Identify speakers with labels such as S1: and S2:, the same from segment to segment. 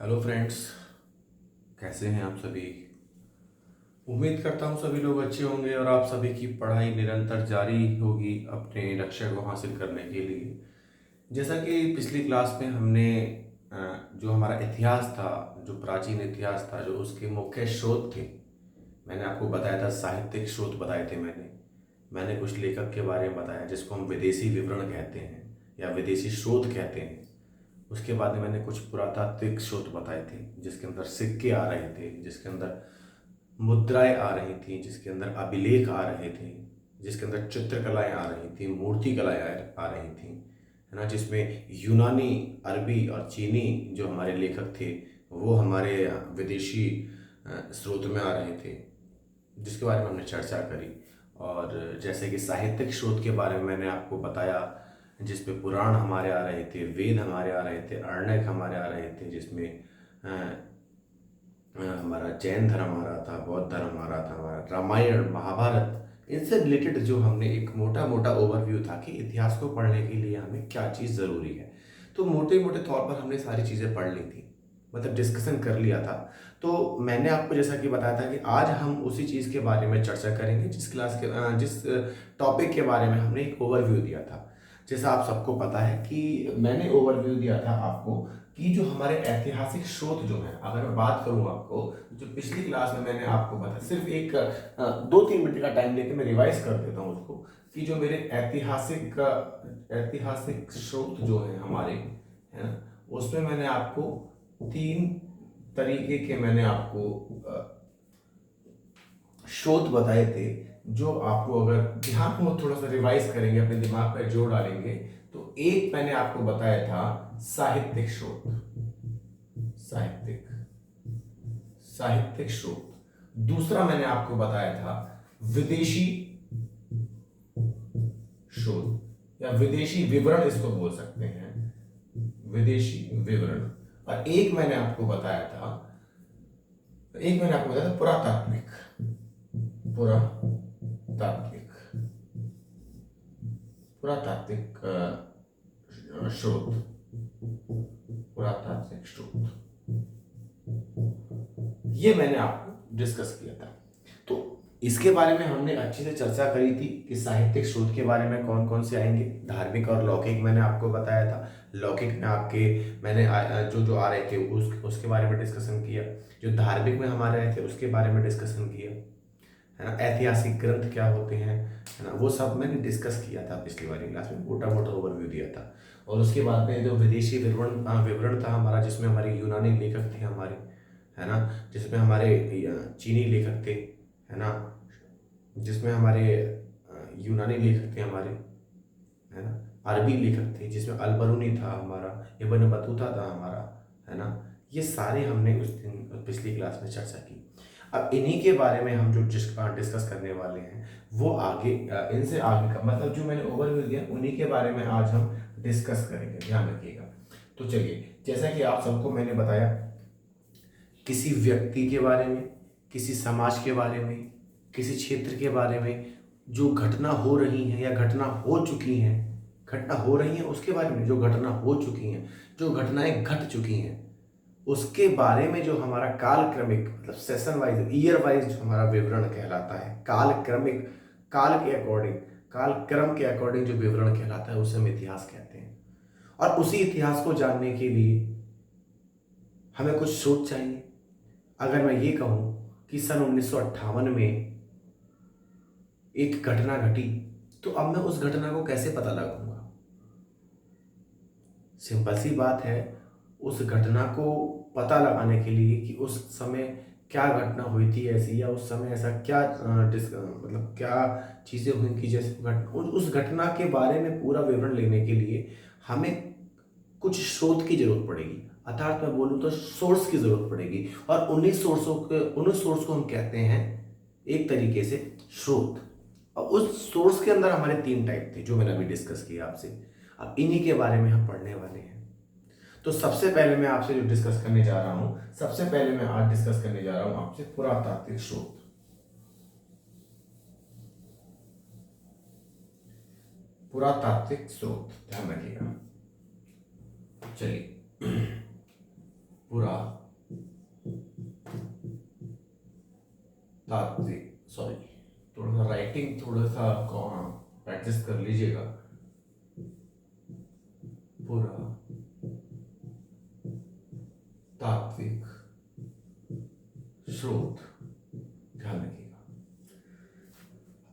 S1: Hello friends, कैसे हैं आप सभी। उम्मीद करता हूँ सभी लोग अच्छे होंगे और आप सभी की पढ़ाई निरंतर जारी होगी अपने लक्ष्य को हासिल करने के लिए। जैसा कि पिछली क्लास में हमने जो हमारा इतिहास था, जो प्राचीन इतिहास था, जो उसके मुख्य स्रोत थे, मैंने आपको बताया था, साहित्यिक स्रोत बताए थे। मैंने कुछ लेखक के बारे में बताया जिसको हम विदेशी विवरण कहते हैं या विदेशी स्रोत कहते हैं। उसके बाद में मैंने कुछ पुरातात्विक स्रोत बताए थे जिसके अंदर सिक्के आ रहे थे, जिसके अंदर मुद्राएं आ रही थी, जिसके अंदर अभिलेख आ रहे थे, जिसके अंदर चित्रकलाएं आ रही थी, मूर्ति कलाएं आ रही थी, है ना। जिसमें यूनानी, अरबी और चीनी जो हमारे लेखक थे वो हमारे विदेशी स्रोत में आ रहे थे, जिसके बारे में हमने चर्चा करी। और जैसे कि साहित्यिक स्रोत के बारे में मैंने आपको बताया, जिस पे पुराण हमारे आ रहे थे, वेद हमारे आ रहे थे, अरण्यक हमारे आ रहे थे, जिसमें हमारा जैन धर्म आ रहा था, बौद्ध धर्म आ रहा था, हमारा रामायण, महाभारत, इनसे रिलेटेड जो हमने एक मोटा मोटा ओवरव्यू था कि इतिहास को पढ़ने के लिए हमें क्या चीज़ ज़रूरी है। तो मोटे मोटे तौर पर हमने सारी चीज़ें पढ़ ली थी, मतलब डिस्कशन कर लिया था। तो मैंने आपको जैसा कि बताया था कि आज हम उसी चीज़ के बारे में चर्चा करेंगे जिस टॉपिक के बारे में हमने एक ओवरव्यू दिया था। जैसा आप सबको पता है कि मैंने ओवरव्यू दिया था आपको कि जो हमारे ऐतिहासिक स्रोत जो हैं, अगर मैं बात करूं आपको, जो पिछली क्लास में मैंने आपको बताया, सिर्फ एक 2-3 मिनट का टाइम लेके मैं रिवाइज कर देता हूं उसको, कि जो मेरे ऐतिहासिक स्रोत जो हैं हमारे, है ना, उसमें मैंने आपको 3 तरीके के मैंने आपको स्रोत बताए थे, जो आपको अगर ध्यान हो थोड़ा सा रिवाइज करेंगे, अपने दिमाग पर जोर डालेंगे, तो एक मैंने आपको बताया था साहित्यिक स्रोत, साहित्यिक साहित्यिक स्रोत। दूसरा मैंने आपको बताया था विदेशी स्रोत या विदेशी विवरण, इसको बोल सकते हैं, विदेशी विवरण। और एक मैंने आपको बताया था पुरातात्विक, पुरातात्विक पुरातात्विक स्रोत, पुरातात्विक स्रोत, ये मैंने आपको डिस्कस किया था। तो इसके बारे में हमने अच्छे से चर्चा करी थी कि साहित्यिक स्रोत के बारे में कौन कौन से आएंगे। धार्मिक और लौकिक मैंने आपको बताया था। लौकिक में आपके मैंने जो जो आ रहे थे उसके बारे में डिस्कशन किया। जो धार्मिक में हमारे रहे थे उसके बारे में डिस्कशन किया, है ना। ऐतिहासिक ग्रंथ क्या होते हैं, है ना, वो सब मैंने डिस्कस किया था पिछली वाली क्लास में, मोटा मोटा ओवरव्यू दिया था। और उसके बाद में जो विदेशी विवरण विवरण था हमारा, जिसमें हमारे यूनानी लेखक थे हमारे, है ना, जिसमें हमारे चीनी लेखक थे, है ना, जिसमें हमारे यूनानी लेखक थे हमारे, है ना, अरबी लेखक थे जिसमें अलबरूनी था हमारा, इब्न बतूता था हमारा, है ना। ये सारे हमने उस दिन पिछली क्लास में चर्चा की। अब इन्हीं के बारे में हम जो डिस्कस करने वाले हैं वो आगे, इनसे आगे का मतलब जो मैंने ओवरव्यू दिया उन्हीं के बारे में आज हम डिस्कस करेंगे, ध्यान रखिएगा। तो चलिए, जैसा कि आप सबको मैंने बताया, किसी व्यक्ति के बारे में, किसी समाज के बारे में, किसी क्षेत्र के बारे में जो घटना हो रही है या घटना हो चुकी हैं, घटना हो रही है उसके बारे में, जो घटना हो चुकी हैं, जो घटनाएं घट चुकी हैं, उसके बारे में जो हमारा कालक्रमिक, मतलब सेशन वाइज, ईयर वाइज जो हमारा विवरण कहलाता है, कालक्रमिक, काल के अकॉर्डिंग, कालक्रम के अकॉर्डिंग जो विवरण कहलाता है उसे हम इतिहास कहते हैं। और उसी इतिहास को जानने के लिए हमें कुछ स्रोत चाहिए। अगर मैं ये कहूं कि सन 1958 में एक घटना घटी, तो अब मैं उस घटना को कैसे पता लगाऊंगा। सिंपल सी बात है, उस घटना को पता लगाने के लिए कि उस समय क्या घटना हुई थी ऐसी, या उस समय ऐसा क्या मतलब क्या चीज़ें हुई कि जैसे उस घटना के बारे में पूरा विवरण लेने के लिए हमें कुछ स्रोत की जरूरत पड़ेगी, अर्थात मैं बोलूँ तो सोर्स की जरूरत पड़ेगी। और उन सोर्स को हम कहते हैं एक तरीके से स्रोत। और उस सोर्स के अंदर हमारे 3 टाइप थे जो मैंने अभी डिस्कस किया आपसे। अब इन्हीं के बारे में हम पढ़ने वाले हैं। तो सबसे पहले मैं आपसे जो डिस्कस करने जा रहा हूं, सबसे पहले मैं आज डिस्कस करने जा रहा हूं आपसे पुरातात्विक स्रोत। पुरातात्विक स्रोत, ध्यान रखिएगा। चलिए, पुरातात्विक, सॉरी थोड़ा सा राइटिंग थोड़ा सा प्रैक्टिस कर लीजिएगा। पुरातात्विक स्रोत, ध्यान रखिएगा।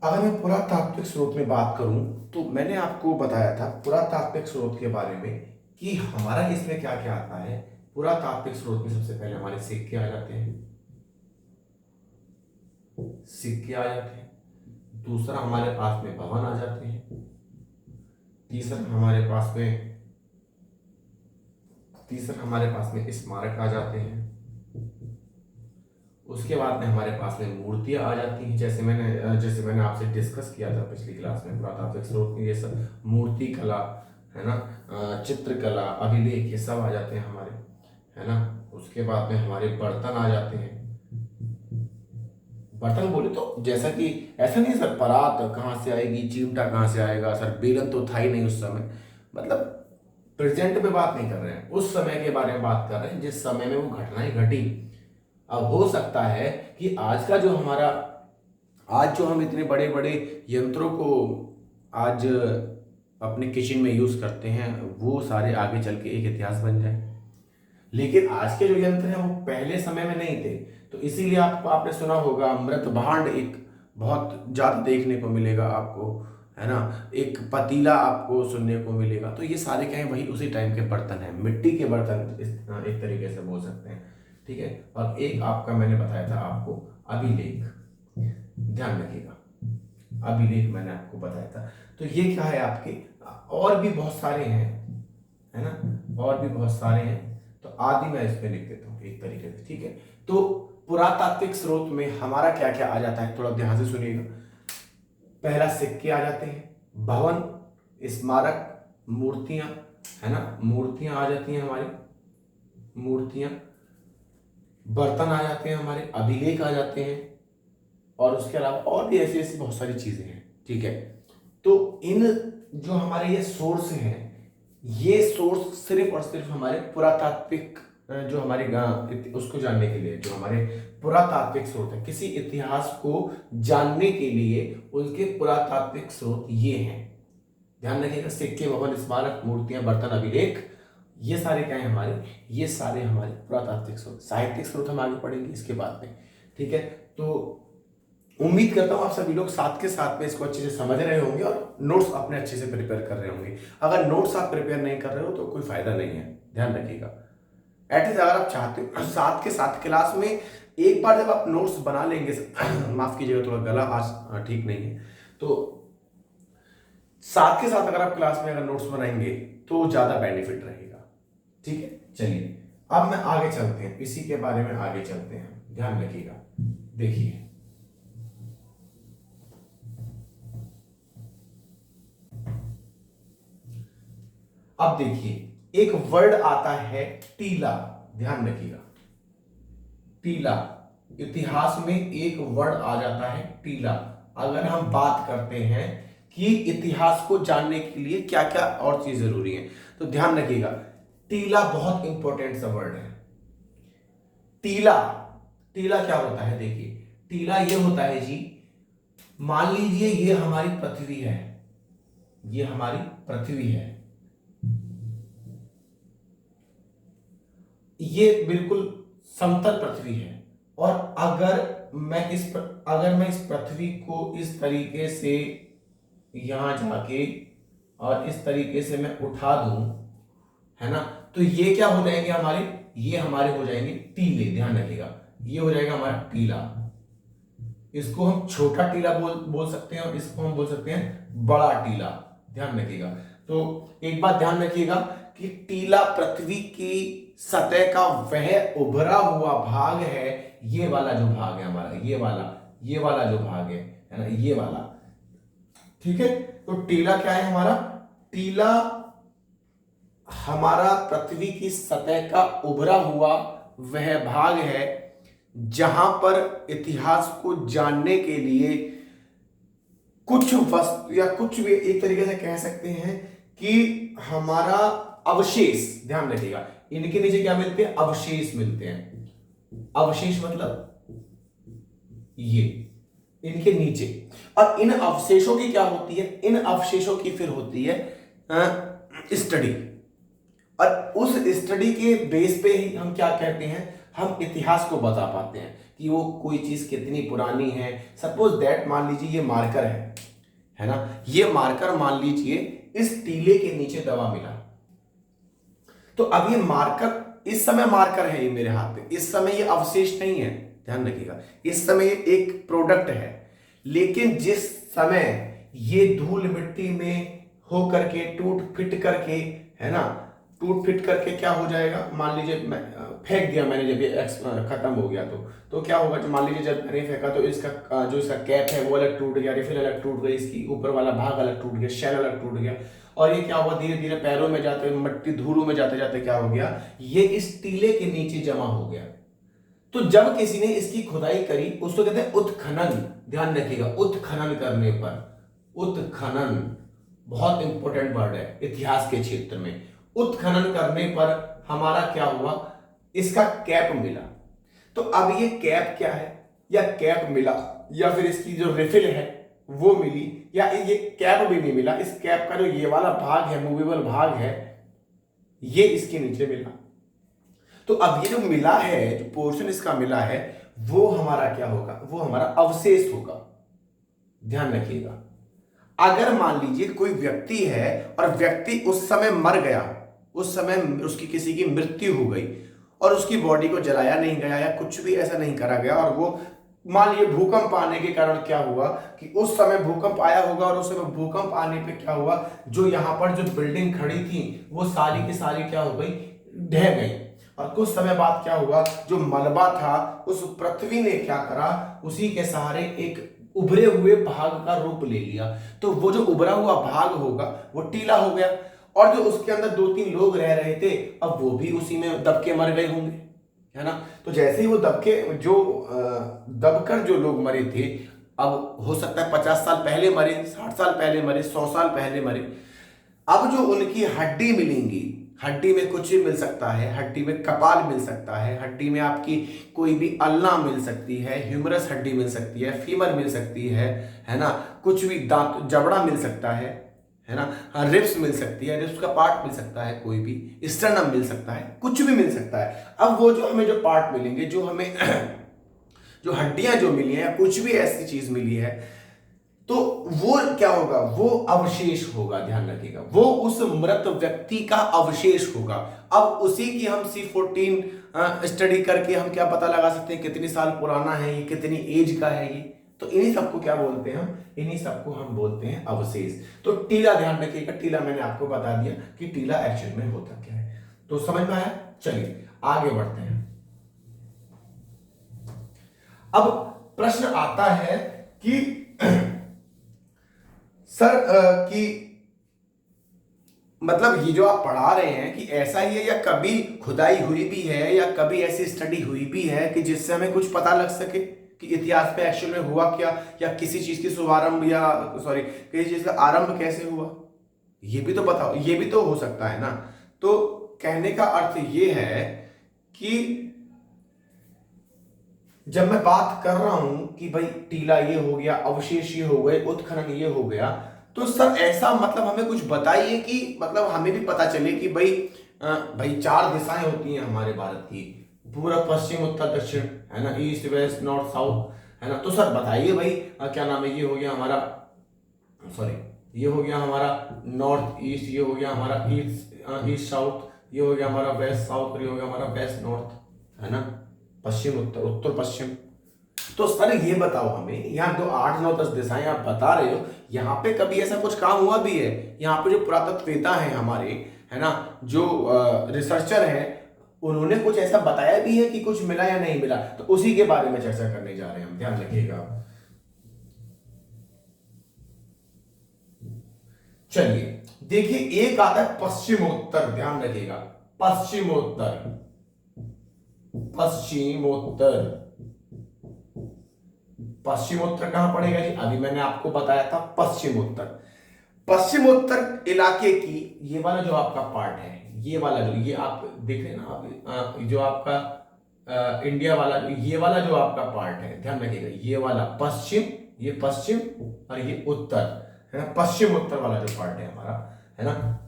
S1: अगर मैं पुरातात्विक स्रोत में बात करूं तो मैंने आपको बताया था पुरातात्विक स्रोत के बारे में कि हमारा इसमें क्या क्या आता है। पुरातात्विक स्रोत में सबसे पहले हमारे सिक्के आ जाते हैं, सिक्के आ जाते हैं। दूसरा हमारे पास में भवन आ जाते हैं। तीसरा हमारे पास में स्मारक आ जाते हैं। उसके बाद में हमारे पास में मूर्तियां आ जाती हैं, जैसे मैंने आपसे डिस्कस किया था पिछली क्लास में। पुरातात्विक स्रोत में ये सब मूर्ति कला है ना, चित्रकला, अभिलेख, ये सब आ जाते हैं हमारे, है ना। उसके बाद में हमारे बर्तन आ जाते हैं। बर्तन बोले तो जैसा कि ऐसा नहीं सर परात कहाँ से आएगी, चिमटा कहाँ से आएगा सर, बेलन तो था ही नहीं उस समय, मतलब प्रेजेंट में बात नहीं कर रहे हैं, उस समय के बारे में बात कर रहे हैं जिस समय में वो घटनाएं घटी। अब हो सकता है कि आज जो हम इतने बड़े बड़े यंत्रों को आज अपने किचन में यूज करते हैं वो सारे आगे चल के एक इतिहास बन जाए, लेकिन आज के जो यंत्र हैं वो पहले समय में नहीं थे। तो इसीलिए आपने सुना होगा मृत भांड एक बहुत ज्यादा देखने को मिलेगा आपको, है ना। एक पतीला आपको सुनने को मिलेगा। तो ये सारे क्या है, वही उसी टाइम के बर्तन हैं, मिट्टी के बर्तन एक तरीके से बोल सकते हैं, ठीक है। और एक आपका मैंने बताया था आपको अभिलेख, ध्यान रखिएगा, अभिलेख मैंने आपको बताया था। तो ये क्या है आपके, और भी बहुत सारे हैं, है ना, और भी बहुत सारे हैं। तो आदि मैं इस पे लिख देता हूँ एक तरीके से, ठीक है। तो पुरातात्विक स्रोत में हमारा क्या क्या आ जाता है, थोड़ा ध्यान से सुनिएगा। पहला सिक्के आ जाते हैं, भवन, स्मारक, मूर्तियां, है ना, मूर्तियां आ जाती हैं हमारी, मूर्तियां, बर्तन आ जाते हैं हमारे, अभिलेख आ जाते हैं, और उसके अलावा और भी ऐसी ऐसी बहुत सारी चीजें हैं, ठीक है। तो इन जो हमारे ये सोर्स हैं, ये सोर्स सिर्फ और सिर्फ हमारे पुरातात्विक जो हमारे उसको जानने के लिए, जो हमारे पुरातात्विक स्रोत है, किसी इतिहास को जानने के लिए उनके पुरातात्विक स्रोत ये हैं। ध्यान रखिएगा, सिक्के, भवन, स्मारक, मूर्तियां, बर्तन, अभिलेख, ये सारे क्या है हमारे, ये सारे हमारे पुरातात्विक स्रोत। साहित्यिक स्रोत हम आगे पढ़ेंगे इसके बाद में, ठीक है। तो उम्मीद करता हूं आप सभी लोग साथ के साथ में इसको अच्छे से समझ रहे होंगे और नोट्स अपने अच्छे से प्रिपेयर कर रहे होंगे। अगर नोट्स आप प्रिपेयर नहीं कर रहे हो तो कोई फायदा नहीं है, ध्यान रखिएगा। एटलीस्ट अगर आप चाहते हो साथ के साथ क्लास में एक बार जब आप नोट्स बना लेंगे, माफ कीजिएगा थोड़ा गला आज ठीक नहीं है, तो साथ के साथ अगर आप क्लास में अगर नोट्स बनाएंगे तो ज्यादा बेनिफिट रहेगा, ठीक है। चलिए अब मैं आगे चलते हैं, इसी के बारे में आगे चलते हैं, ध्यान रखिएगा। देखिए अब देखिए एक वर्ड आता है टीला, ध्यान रखिएगा, टीला। इतिहास में एक वर्ड आ जाता है टीला। अगर हम बात करते हैं कि इतिहास को जानने के लिए क्या क्या और चीज जरूरी है, तो ध्यान रखिएगा टीला बहुत इंपॉर्टेंट सा वर्ड है। टीला, टीला क्या होता है, देखिए टीला ये होता है जी, मान लीजिए ये हमारी पृथ्वी है, ये हमारी पृथ्वी है, ये बिल्कुल समतल पृथ्वी है, और अगर मैं इस पृथ्वी को इस तरीके से यहां जाके और इस तरीके से मैं उठा दूं, है ना, तो ये क्या हो जाएंगे हमारे, ये हमारे हो जाएंगे टीले। ध्यान रखिएगा ये हो जाएगा हमारा टीला। इसको हम छोटा टीला बोल सकते हैं और इसको हम बोल सकते हैं बड़ा टीला। ध्यान रखिएगा। तो एक बात ध्यान रखिएगा कि टीला पृथ्वी की सतह का वह उभरा हुआ भाग है, ये वाला जो भाग है हमारा, ये वाला जो भाग है ना, ये वाला, ठीक है। तो टीला क्या है हमारा, टीला हमारा पृथ्वी की सतह का उभरा हुआ वह भाग है जहां पर इतिहास को जानने के लिए कुछ वस्तु या कुछ भी एक तरीके से कह सकते हैं कि हमारा अवशेष, ध्यान रखिएगा इनके नीचे क्या मिलते हैं? अवशेष मिलते हैं। अवशेष मतलब ये इनके नीचे। और इन अवशेषों की क्या होती है? इन अवशेषों की फिर होती है स्टडी। और उस स्टडी के बेस पे ही हम क्या कहते हैं? हम इतिहास को बता पाते हैं कि वो कोई चीज कितनी पुरानी है। सपोज दैट मान लीजिए ये मार्कर है ना, ये मार्कर मान लीजिए इस टीले के नीचे दबा मिला, तो अब ये मार्कर, इस समय मार्कर है ये मेरे हाथ में, इस समय ये अवशेष नहीं है, ध्यान रखिएगा। इस समय ये एक प्रोडक्ट है, लेकिन जिस समय ये धूल मिट्टी में हो करके टूट फिट करके, है ना, टूट फिट करके क्या हो जाएगा? मान लीजिए मैं फेंक दिया मैंने, जब ये खत्म हो गया तो क्या होगा? जब मान लीजिए जब मैंने फेंका तो इसका जो इसका कैप है वो अलग टूट गया, रिफिल अलग टूट गई, इसकी ऊपर वाला भाग अलग टूट गया, शेल अलग टूट गया। और ये क्या हुआ? धीरे धीरे पैरों में जाते, मट्टी धूलों में जाते जाते क्या हो गया? ये इस टीले के नीचे जमा हो गया। तो जब किसी ने इसकी खुदाई करी, उसको कहते हैं उत्खनन। ध्यान रखिएगा, उत्खनन करने पर, उत्खनन बहुत इंपॉर्टेंट वर्ड है इतिहास के क्षेत्र में। उत्खनन करने पर हमारा क्या हुआ? इसका कैप मिला। तो अब ये कैप क्या है? या कैप मिला, या फिर इसकी जो रिफिल है वो मिली, या ये कैप भी नहीं मिला, इस कैप का जो ये वाला भाग है, मूवेबल भाग है, ये इसके नीचे मिला। तो अब ये जो मिला है, जो पोर्शन इसका मिला है, वो हमारा क्या होगा? वो हमारा अवशेष होगा। ध्यान रखिएगा। अगर मान लीजिए कोई व्यक्ति है और व्यक्ति उस समय मर गया, उस समय उसकी किसी की मृत्यु हो गई और उसकी बॉडी को जलाया नहीं गया या कुछ भी ऐसा नहीं करा गया, और वो मान लीजिए भूकंप आने के कारण क्या हुआ कि उस समय भूकंप आया होगा, और उस समय भूकंप आने पे क्या हुआ? जो यहाँ पर जो बिल्डिंग खड़ी थी वो सारी की सारी क्या हो गई? ढह गई। और कुछ समय बाद क्या हुआ? जो मलबा था उस पृथ्वी ने क्या करा? उसी के सहारे एक उभरे हुए भाग का रूप ले लिया। तो वो जो उभरा हुआ भाग होगा वो टीला हो गया, और जो उसके अंदर 2-3 लोग रह रहे थे, अब वो भी उसी में दब के मर गए होंगे, है ना। तो जैसे ही वो दबकर जो लोग मरे थे, अब हो सकता है 50 साल पहले मरे, 60 साल पहले मरे, 100 साल पहले मरे, अब जो उनकी हड्डी मिलेंगी, हड्डी में कुछ भी मिल सकता है, हड्डी में कपाल मिल सकता है, हड्डी में आपकी कोई भी अल्ना मिल सकती है, ह्यूमरस हड्डी मिल सकती है, फीमर मिल सकती है ना, कुछ भी दांत जबड़ा मिल सकता है ना, रिब्स मिल सकती है, रिब्स का पार्ट मिल सकता है, कोई भी स्टर्नम मिल सकता है, कुछ भी मिल सकता है। अब वो जो हमें जो पार्ट मिलेंगे, जो हमें जो हड्डियां जो मिली है, कुछ भी ऐसी चीज मिली है, तो वो क्या होगा? वो अवशेष होगा। ध्यान रखिएगा, वो उस मृत व्यक्ति का अवशेष होगा। अब उसी की हम C14 स्टडी करके हम क्या पता लगा सकते हैं कितनी साल पुराना है ये, कितनी एज का है ये। तो इन्हीं सबको क्या बोलते हैं हम? इन्हीं सबको हम बोलते हैं अवशेष। तो टीला ध्यान रखिएगा, टीला मैंने आपको बता दिया कि टीला एक्चुअल में होता क्या है। तो समझ में आया? चलिए आगे बढ़ते हैं। अब प्रश्न आता है कि सर कि मतलब ये जो आप पढ़ा रहे हैं कि ऐसा ही है, या कभी खुदाई हुई भी है, या कभी ऐसी स्टडी हुई भी है कि जिससे हमें कुछ पता लग सके कि इतिहास में एक्चुअल में हुआ क्या, या किसी चीज की शुभारंभ या किसी चीज का आरंभ कैसे हुआ, ये भी तो बताओ। ये भी तो हो सकता है ना। तो कहने का अर्थ ये है कि जब मैं बात कर रहा हूं कि भाई टीला ये हो गया, अवशेष ये हो गए, उत्खनन ये हो गया, तो सर ऐसा मतलब हमें कुछ बताइए कि मतलब हमें भी पता चले कि भाई 4 दिशाएं होती हैं हमारे भारत की, पूर्व पश्चिम उत्तर दक्षिण, है ना, ईस्ट वेस्ट नॉर्थ साउथ, है ना। तो सर बताइए भाई क्या नाम है, ये हो गया हमारा, सॉरी ये हो गया हमारा नॉर्थ ईस्ट, ये हो गया हमारा ईस्ट साउथ, ये हो गया हमारा वेस्ट साउथ, ये हो गया हमारा वेस्ट नॉर्थ, है ना, पश्चिम उत्तर, उत्तर पश्चिम। तो सर ये बताओ हमें, यहाँ तो 8 9 10 दिशाएं आप बता रहे हो, यहाँ पे कभी ऐसा कुछ काम हुआ भी है? यहाँ पे जो पुरातत्ववेता हैं हमारे, है ना, जो रिसर्चर हैं, उन्होंने कुछ ऐसा बताया भी है कि कुछ मिला या नहीं मिला? तो उसी के बारे में चर्चा करने जा रहे हैं हम, ध्यान रखिएगा। चलिए देखिए, एक आता है पश्चिमोत्तर, ध्यान रखिएगा, पश्चिमोत्तर, पश्चिमोत्तर, पश्चिमोत्तर कहां पड़ेगा जी? अभी मैंने आपको बताया था पश्चिमोत्तर। पश्चिमोत्तर इलाके की ये वाला जो आपका पार्ट है, ये वाला जो ये आप देख रहे हैं ना, आप जो आपका इंडिया वाला, ये वाला जो आपका पार्ट है, ध्यान रखिएगा, ये वाला पश्चिम, ये पश्चिम और ये उत्तर है ना, पश्चिम उत्तर वाला जो पार्ट है हमारा, है ना।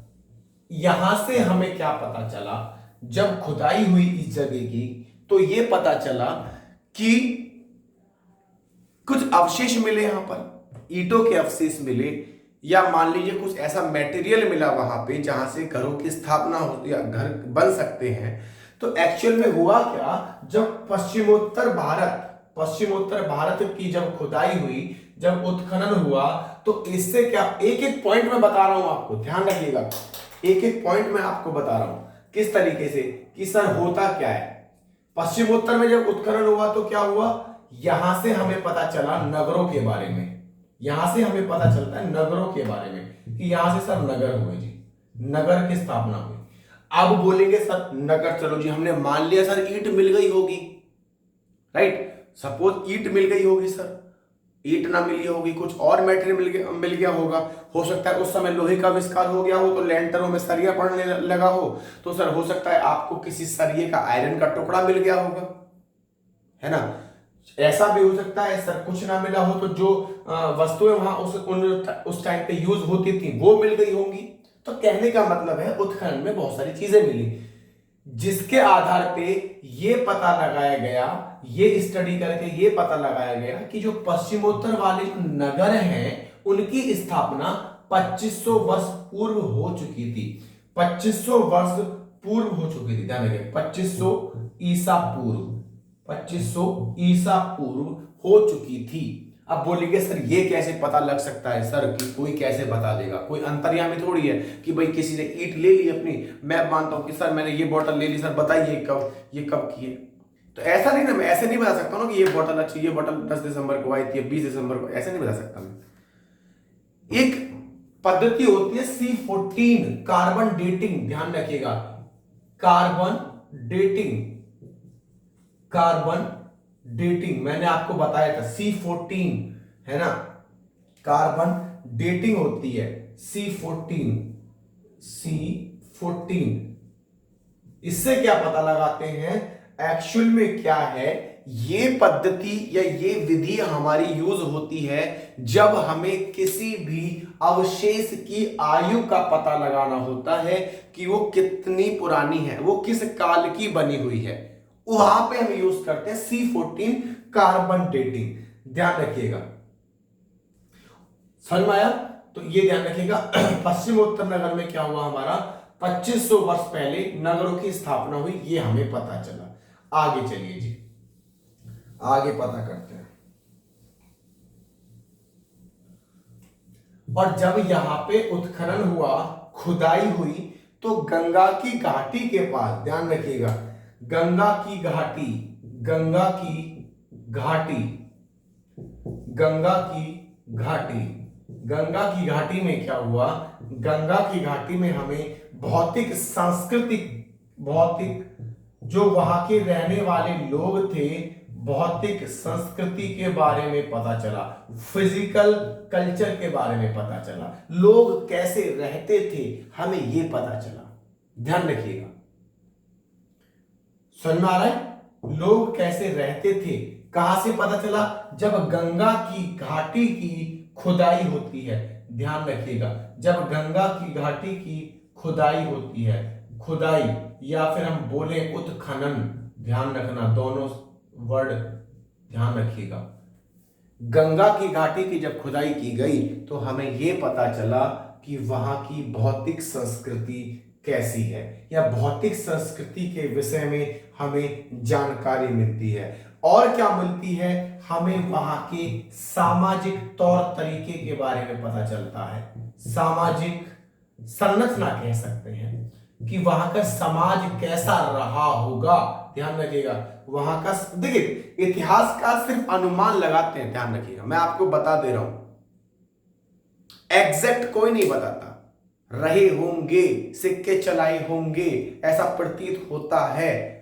S1: यहां से हमें क्या पता चला, जब खुदाई हुई इस जगह की, तो ये पता चला कि कुछ अवशेष मिले, यहां पर ईंटों के अवशेष मिले, या मान लीजिए कुछ ऐसा मटेरियल मिला वहां पे जहां से घरों की स्थापना हो या घर बन सकते हैं। तो एक्चुअल में हुआ क्या, जब पश्चिमोत्तर भारत की जब खुदाई हुई, जब उत्खनन हुआ, तो इससे क्या, एक एक पॉइंट में बता रहा हूं आपको, ध्यान रखिएगा, एक एक पॉइंट में आपको बता रहा हूं किस तरीके से कि सर होता क्या है। पश्चिमोत्तर में जब उत्खनन हुआ तो क्या हुआ, यहां से हमें पता चला नगरों के बारे में, यहां से हमें पता चलता है नगरों के बारे में कि यहां से सर नगर हुए जी, नगर की स्थापना हुई। अब बोलेंगे सर नगर, चलो जी हमने मान लिया सर ईंट मिल गई होगी, राइट, सपोज ईंट मिल गई होगी सर, ईंट ना मिली होगी, कुछ और मटेरियल मिल गया होगा, हो सकता है उस समय लोहे का आविष्कार हो गया हो, तो लेंटरों में सरिया पड़ने लगा हो, तो सर हो सकता है आपको किसी सरिये का आयरन का टुकड़ा मिल गया होगा, है ना। ऐसा भी हो सकता है सर कुछ ना मिला हो, तो जो वस्तुएं वहां उस टाइम पे यूज होती थी वो मिल गई होंगी। तो कहने का मतलब है उत्खनन में बहुत सारी चीजें मिली, जिसके आधार पे ये पता लगाया गया, ये स्टडी करके ये पता लगाया गया कि जो पश्चिमोत्तर वाले नगर हैं उनकी स्थापना 2500 वर्ष पूर्व हो चुकी थी, 2500 वर्ष पूर्व हो चुकी थी, ध्यान रखिए 2500 ईसा पूर्व, 2500 ईसा पूर्व हो चुकी थी। अब बोलेंगे सर ये कैसे पता लग सकता है सर, कि कोई कैसे बता देगा, कोई अंतर्यामी थोड़ी है कि भाई किसी ने ईंट ले ली अपनी, मैं मानता हूं कि सर मैंने ये बोतल ले ली, सर बताइए ये कब की है। तो ऐसा नहीं ना, मैं ऐसे नहीं बता सकता ना कि ये बोतल अच्छी, ये बोतल 10 दिसंबर को आई थी, 20 दिसंबर को, ऐसे नहीं बता सकता मैं। एक पद्धति होती है C14 कार्बन डेटिंग, ध्यान रखिएगा, कार्बन डेटिंग मैंने आपको बताया था, C14 है ना, कार्बन डेटिंग होती है C14। इससे क्या पता लगाते हैं, एक्चुअल में क्या है, ये पद्धति या ये विधि हमारी यूज होती है जब हमें किसी भी अवशेष की आयु का पता लगाना होता है कि वो कितनी पुरानी है, वो किस काल की बनी हुई है, वहां पे हम यूज करते हैं C14 कार्बन डेटिंग। ध्यान रखिएगा, समझ में आया। तो ये ध्यान रखिएगा पश्चिमोत्तर नगर में क्या हुआ, हमारा 2500 वर्ष पहले नगरों की स्थापना हुई, ये हमें पता चला। आगे चलिए जी, आगे पता करते हैं। और जब यहां पे उत्खनन हुआ, खुदाई हुई, तो गंगा की घाटी के पास, ध्यान रखिएगा, गंगा की घाटी में क्या हुआ, गंगा की घाटी में हमें भौतिक जो वहां के रहने वाले लोग थे, भौतिक संस्कृति के बारे में पता चला, फिजिकल कल्चर के बारे में पता चला, लोग कैसे रहते थे हमें यह पता चला। ध्यान रखिएगा, समझ में आ रहा है, लोग कैसे रहते थे, कहां से पता चला, जब गंगा की घाटी की खुदाई होती है। ध्यान रखिएगा, जब गंगा की घाटी की खुदाई होती है, खुदाई या फिर हम बोले उत्खनन, ध्यान रखना, दोनों वर्ड ध्यान रखिएगा। गंगा की घाटी की जब खुदाई की गई तो हमें यह पता चला कि वहां की भौतिक संस्कृति कैसी है, या भौतिक संस्कृति के विषय में हमें जानकारी मिलती है। और क्या मिलती है, हमें वहां के सामाजिक तौर तरीके के बारे में पता चलता है, सामाजिक संरचना कह सकते हैं कि वहां का समाज कैसा रहा होगा। ध्यान रखिएगा, वहां का, देखिए इतिहास का सिर्फ अनुमान लगाते हैं, ध्यान रखिएगा, मैं आपको बता दे रहा हूं, एग्जैक्ट कोई नहीं बताता, रहे होंगे, सिक्के चलाए होंगे, ऐसा प्रतीत होता है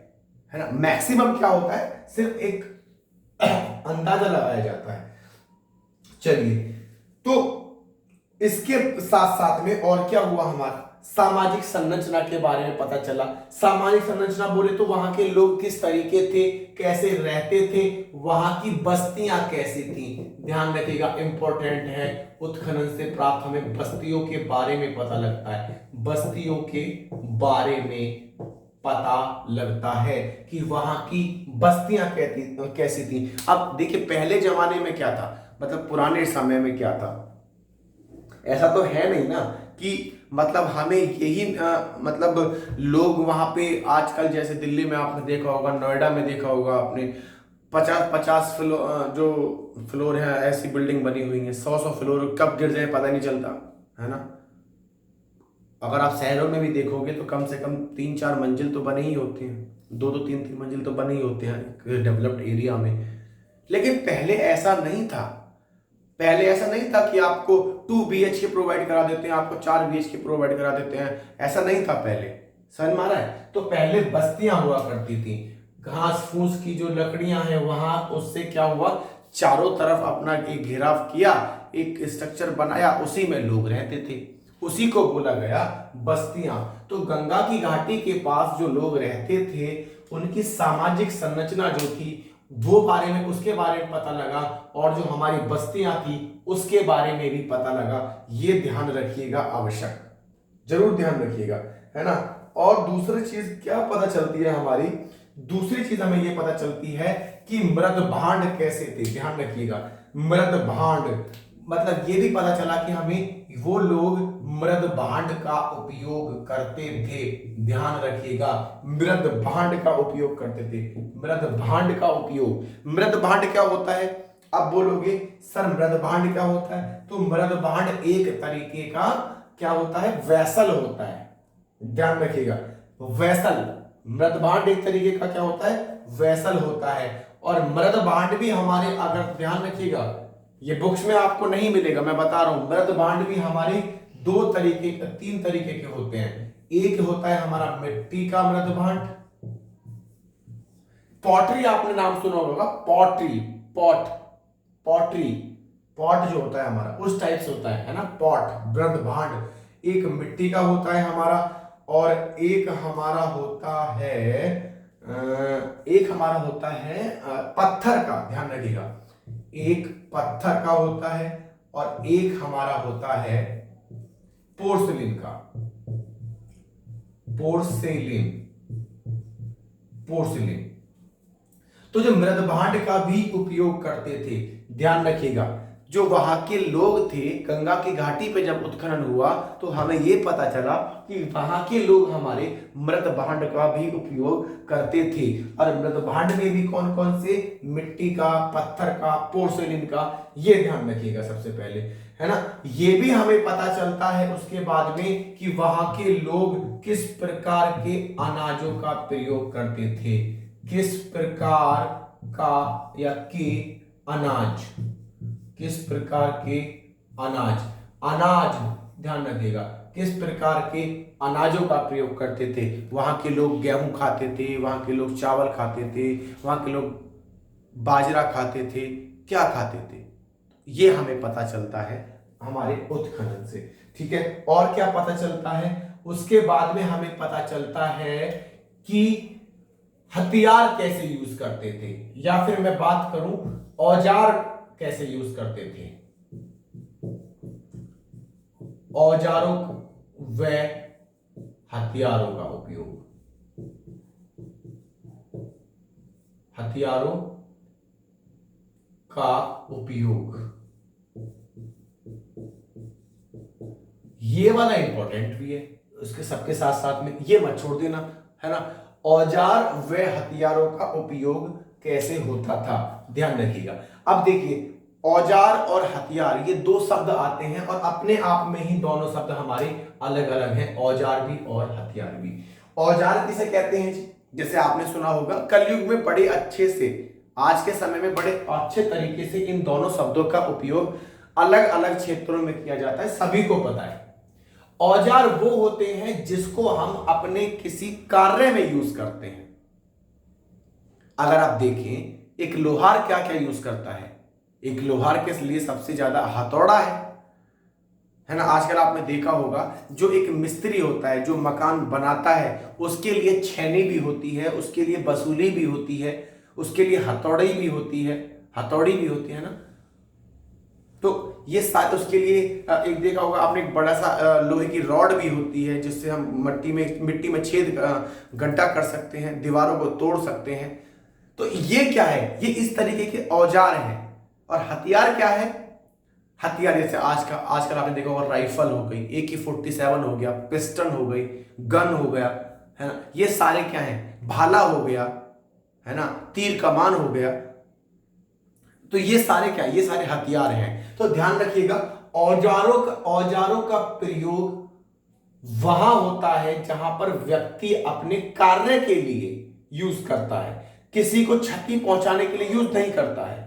S1: ना। मैक्सिमम क्या होता है, सिर्फ एक अंदाजा लगाया जाता है। चलिए, तो इसके साथ साथ में और क्या हुआ, हमारा सामाजिक संरचना के बारे में पता चला। सामाजिक संरचना बोले तो वहां के लोग किस तरीके थे, कैसे रहते थे, वहां की बस्तियां कैसी थी। ध्यान रखिएगा, इंपॉर्टेंट है, उत्खनन से प्राप्त हमें बस्तियों के बारे में पता लगता है, बस्तियों के बारे में पता लगता है कि वहां की बस्तियां कैसी थी। अब देखिए पहले जमाने में क्या था, मतलब पुराने समय में क्या था, ऐसा तो है नहीं ना कि मतलब हमें यही मतलब लोग वहां पे आजकल जैसे दिल्ली में आपने देखा होगा, नोएडा में देखा होगा आपने, 50-50 फ्लोर जो फ्लोर है, ऐसी बिल्डिंग बनी हुई है, 100 फ्लोर कब गिर जाए पता नहीं चलता है ना। अगर आप शहरों में भी देखोगे तो कम से कम 3-4 मंजिल तो बने ही होते हैं, 2-2 3-3 मंजिल तो बने ही होते हैं डेवलप्ड एरिया में। लेकिन पहले ऐसा नहीं था, पहले ऐसा नहीं था कि आपको 2 BHK प्रोवाइड करा देते हैं, आपको 4 BHK प्रोवाइड करा देते हैं, ऐसा नहीं था पहले। समझ मारा है। तो पहले बस्तियां हुआ करती थी, घास फूस की जो लकड़ियां हैं वहां, उससे क्या हुआ, चारों तरफ अपना एक घेराव किया, एक स्ट्रक्चर बनाया, उसी में लोग रहते थे, उसी को बोला गया बस्तियां। तो गंगा की घाटी के पास जो लोग रहते थे उनकी सामाजिक संरचना जो थी वो बारे में, उसके बारे में पता लगा, और जो हमारी बस्तियां थी उसके बारे में भी पता लगा। ये ध्यान रखिएगा, आवश्यक जरूर ध्यान रखिएगा, है ना। और दूसरी चीज क्या पता चलती है हमारी, दूसरी चीज हमें ये पता चलती है कि मृद भांड कैसे थे। ध्यान रखिएगा, मृद भांड मतलब ये भी पता चला कि हमें वो लोग मृद भांड का उपयोग करते थे। ध्यान रखिएगा, मृद भांड का उपयोग करते थे, मृद भांड का उपयोग। मृद भांड क्या होता है, अब बोलोगे सर मृद भांड क्या होता है, तो मृद भांड एक तरीके का क्या होता है, वैसल होता है। ध्यान रखिएगा, वैसल, मृद भांड एक तरीके का क्या होता है, वैसल होता है। और मृद भांड भी हमारे, अगर ध्यान रखिएगा ये बुक्स में आपको नहीं मिलेगा, मैं बता रहा हूं, मृद भांड भी हमारे 3 तरीके के होते हैं। एक होता है हमारा मिट्टी का मृद भांड, पॉटरी आपने नाम सुना होगा, पॉटरी, पॉटरी, पॉट जो होता है हमारा उस टाइप से होता है ना, पॉट मृद भांड। एक मिट्टी का होता है हमारा, और एक हमारा होता है पत्थर का। ध्यान रखिएगा, एक पत्थर का होता है और एक हमारा होता है पोर्सिलिन का, पोर्सिलिन। तो जो मृद भांड का भी उपयोग करते थे, ध्यान रखिएगा, जो वहां के लोग थे, गंगा की घाटी पे जब उत्खनन हुआ तो हमें यह पता चला कि वहां के लोग हमारे मृद भांड का भी उपयोग करते थे। और मृद भांड में भी कौन कौन से, मिट्टी का, पत्थर का, पोर्सिलिन का, ये ध्यान रखिएगा सबसे पहले, है ना। ये भी हमें पता चलता है उसके बाद में कि वहां के लोग किस प्रकार के अनाजों का प्रयोग करते थे, किस प्रकार का या के अनाज, किस प्रकार के अनाज, ध्यान रखिएगा, किस प्रकार के अनाजों का प्रयोग करते थे। वहां के लोग गेहूं खाते थे, वहां के लोग चावल खाते थे, वहां के लोग बाजरा खाते थे, क्या खाते थे, ये हमें पता चलता है हमारे उत्खनन से। ठीक है, और क्या पता चलता है, उसके बाद में हमें पता चलता है कि हथियार कैसे यूज करते थे, या फिर मैं बात करूं औजार कैसे यूज करते थे, औजारों व हथियारों का उपयोग, हथियारों का उपयोग, ये वाला इंपॉर्टेंट भी है, उसके सबके साथ साथ में ये मत छोड़ देना, है ना। औजार व हथियारों का उपयोग कैसे होता था, ध्यान रखिएगा। अब देखिए, औजार और हथियार ये 2 शब्द आते हैं और अपने आप में ही दोनों शब्द हमारे अलग अलग हैं, औजार भी और हथियार भी। औजार किसे कहते हैं, जैसे आपने सुना होगा कलयुग में बड़े अच्छे से, आज के समय में बड़े अच्छे तरीके से इन दोनों शब्दों का उपयोग अलग अलग क्षेत्रों में किया जाता है, सभी को पता है। औजार वो होते हैं जिसको हम अपने किसी कार्य में यूज करते हैं। अगर आप देखें, एक लोहार क्या क्या यूज करता है, एक लोहार के लिए सबसे ज्यादा हथौड़ा है, है ना। आजकल आपने देखा होगा जो एक मिस्त्री होता है, जो मकान बनाता है, उसके लिए छेनी भी होती है, उसके लिए बसूली भी होती है, उसके लिए हथौड़ी भी होती है, ना। तो ये साथ उसके लिए एक देखा होगा आपने, एक बड़ा सा लोहे की रॉड भी होती है, जिससे हम मिट्टी में छेद गड्ढा कर सकते हैं, दीवारों को तोड़ सकते हैं। तो ये क्या है, ये इस तरीके के औजार हैं। और हथियार क्या है, हथियार जैसे आजकल आपने देखा होगा राइफल हो गई, AK-47 हो गया, पिस्टन हो गई, गन हो गया, है ना। ये सारे क्या है, भाला हो गया, है ना, तीर कमान हो गया। तो ये सारे क्या है, ये सारे हथियार हैं। तो ध्यान रखिएगा, औजारों का प्रयोग वहां होता है जहां पर व्यक्ति अपने कार्य के लिए यूज करता है, किसी को क्षति पहुंचाने के लिए यूज नहीं करता है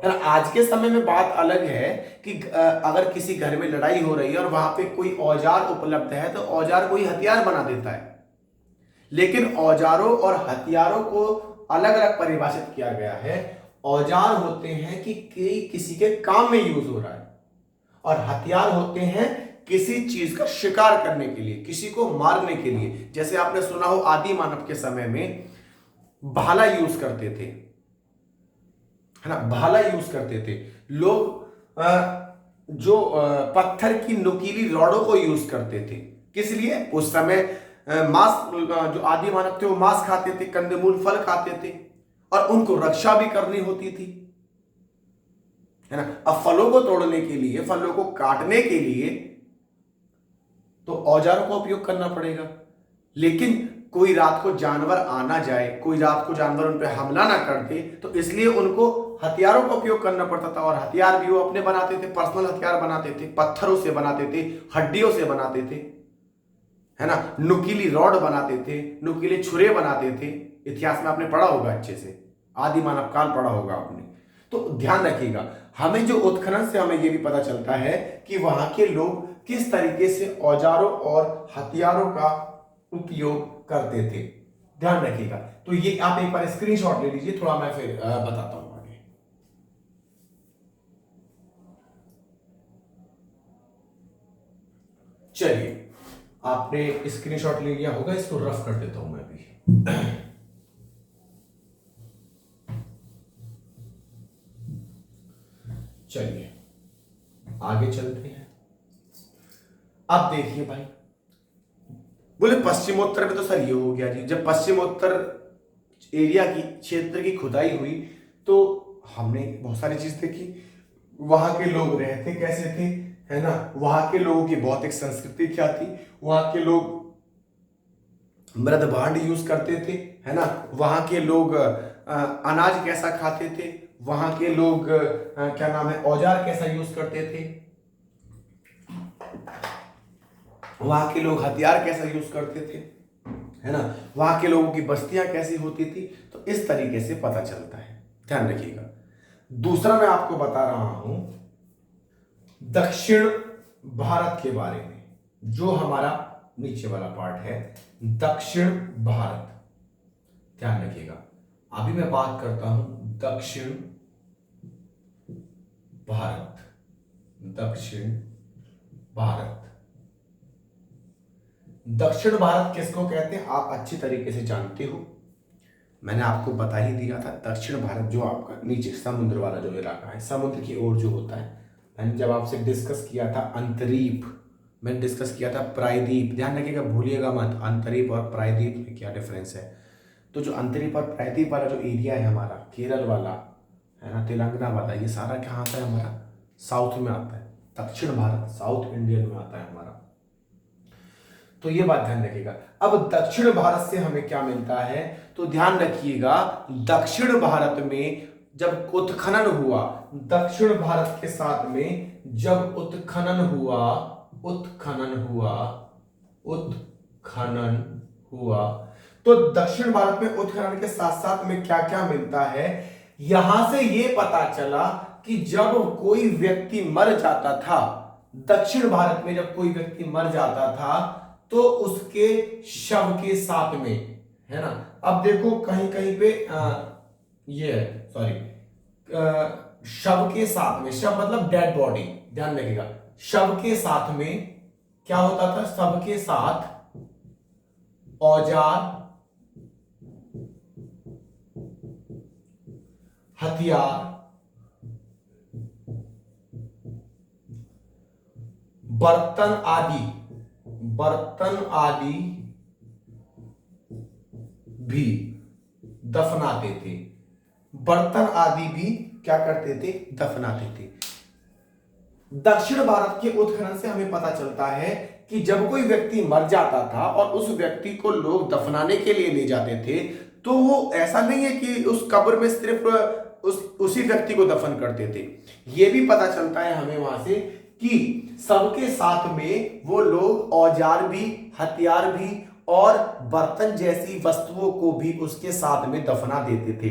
S1: ना। आज के समय में बात अलग है कि अगर किसी घर में लड़ाई हो रही है और वहां पे कोई औजार उपलब्ध है तो औजार कोई हथियार बना देता है। लेकिन औजारों और हथियारों को अलग अलग परिभाषित किया गया है। औजार होते हैं कि किसी के काम में यूज हो रहा है, और हथियार होते हैं किसी चीज का शिकार करने के लिए, किसी को मारने के लिए। जैसे आपने सुना हो आदि मानव के समय में भाला यूज करते थे, है ना, भाला यूज करते थे लोग। जो पत्थर की नुकीली रॉडों को यूज करते थे, किस लिए, उस समय मांस, जो आदि मानव थे वो मांस खाते थे, कंदमूल फल खाते थे, और उनको रक्षा भी करनी होती थी, है ना। अब फलों को तोड़ने के लिए, फलों को काटने के लिए तो औजारों का उपयोग करना पड़ेगा। लेकिन कोई रात को जानवर आना जाए, कोई रात को जानवर उन पर हमला ना कर दे, तो इसलिए उनको हथियारों का उपयोग करना पड़ता था। और हथियार भी वो अपने बनाते थे, पर्सनल हथियार बनाते थे, पत्थरों से बनाते थे, हड्डियों से बनाते थे, है ना, नुकीली रॉड बनाते थे, नुकीले छुरे बनाते थे। इतिहास में आपने पढ़ा होगा अच्छे से, आदि मानव काल पढ़ा होगा आपने। तो ध्यान रखिएगा, हमें जो उत्खनन से हमें यह भी पता चलता है कि वहां के लोग किस तरीके से औजारों और हथियारों का उपयोग करते थे। ध्यान रखिएगा। तो ये आप एक बार स्क्रीनशॉट ले लीजिए, थोड़ा मैं फिर बताता हूं आगे। चलिए, आपने स्क्रीनशॉट ले लिया होगा, इसको रफ कर देता हूं मैं भी। चलिए आगे चलते हैं। अब देखिए भाई, बोले पश्चिमोत्तर में तो सर ये हो गया जी। जब पश्चिमोत्तर एरिया की क्षेत्र की खुदाई हुई तो हमने बहुत सारी चीज देखी। वहां के लोग रहते कैसे थे, है ना, वहां के लोगों की भौतिक संस्कृति क्या थी, वहां के लोग मृद भांड यूज करते थे, है ना, वहां के लोग अनाज कैसा खाते थे, वहां के लोग क्या नाम है, औजार कैसा यूज करते थे, वहां के लोग हथियार कैसा यूज करते थे, है ना, वहां के लोगों की बस्तियां कैसी होती थी। तो इस तरीके से पता चलता है। ध्यान रखिएगा। दूसरा मैं आपको बता रहा हूं दक्षिण भारत के बारे में, जो हमारा नीचे वाला पार्ट है, दक्षिण भारत। ध्यान रखिएगा, अभी मैं बात करता हूं दक्षिण भारत। दक्षिण भारत, दक्षिण भारत किसको कहते हैं आप अच्छी तरीके से जानते हो, मैंने आपको बता ही दिया था। दक्षिण भारत जो आपका नीचे समुद्र वाला जो इलाका है, समुद्र की ओर जो होता है। मैंने जब आपसे डिस्कस किया था अंतरीप, मैंने डिस्कस किया था प्रायद्वीप। ध्यान रखिएगा, भूलिएगा मत, अंतरीप और प्रायद्वीप में क्या डिफरेंस है। तो जो अंतरीप और प्रायद्वीप वाला जो एरिया है हमारा, केरल वाला, है ना, तेलंगाना वाला, ये सारा कहाँ आता है, हमारा साउथ में आता है। दक्षिण भारत साउथ इंडियन में आता है हमारा। तो ये बात ध्यान रखिएगा। अब दक्षिण भारत से हमें क्या मिलता है, तो ध्यान रखिएगा, दक्षिण भारत में जब उत्खनन हुआ, दक्षिण भारत के साथ में जब उत्खनन हुआ तो दक्षिण भारत में उत्खनन के साथ साथ में क्या क्या मिलता है। यहां से यह पता चला कि जब कोई व्यक्ति मर जाता था, दक्षिण भारत में जब कोई व्यक्ति मर जाता था तो उसके शव के साथ में, है ना, अब देखो कहीं कहीं पे ये है, सॉरी, शव के साथ में, शव मतलब डेड बॉडी, ध्यान रखिएगा, शव के साथ में क्या होता था, शव के साथ औजार, हथियार, बर्तन आदि भी दफनाते थे। बर्तन आदि भी क्या करते थे, दफनाते थे। दक्षिण भारत के उत्खनन से हमें पता चलता है कि जब कोई व्यक्ति मर जाता था और उस व्यक्ति को लोग दफनाने के लिए ले जाते थे, तो वो ऐसा नहीं है कि उस कब्र में सिर्फ उसी व्यक्ति को दफन करते थे। यह भी पता चलता है हमें वहां से कि सबके साथ में वो लोग औजार भी, हथियार भी और बर्तन जैसी वस्तुओं को भी उसके साथ में दफना देते थे।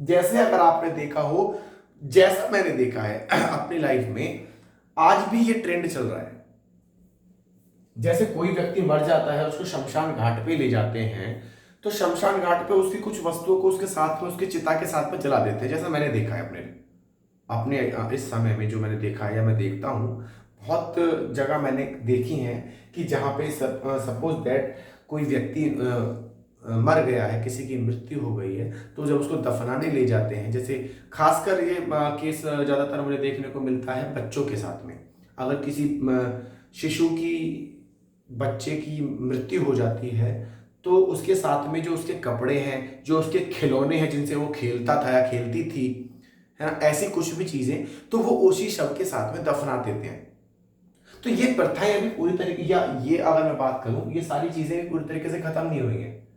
S1: जैसे अगर आपने देखा हो, जैसा मैंने देखा है अपनी लाइफ में, आज भी ये ट्रेंड चल रहा है। जैसे कोई व्यक्ति मर जाता है, उसको शमशान घाट पे ले जाते हैं, तो शमशान घाट पे उसकी कुछ वस्तुओं को उसके साथ में, उसकी चिता के साथ में जला देते हैं। जैसा मैंने देखा है अपने इस समय में, जो मैंने देखा है या मैं देखता हूँ, बहुत जगह मैंने देखी है कि जहाँ पे सपोज दैट कोई व्यक्ति मर गया है, किसी की मृत्यु हो गई है, तो जब उसको दफनाने ले जाते हैं, जैसे खासकर ये केस ज़्यादातर मुझे देखने को मिलता है बच्चों के साथ में। अगर किसी शिशु की, बच्चे की मृत्यु हो जाती है, तो उसके साथ में जो उसके कपड़े हैं, जो उसके खिलौने हैं जिनसे वो खेलता था या खेलती थी, है ना, ऐसी कुछ भी चीज़ें, तो वो उसी शव के साथ में दफना देते हैं। तो ये प्रथाएं अभी पूरी तरीके, या ये अगर मैं बात करूं, ये सारी चीज़ें पूरी तरीके से खत्म नहीं हुई हैं।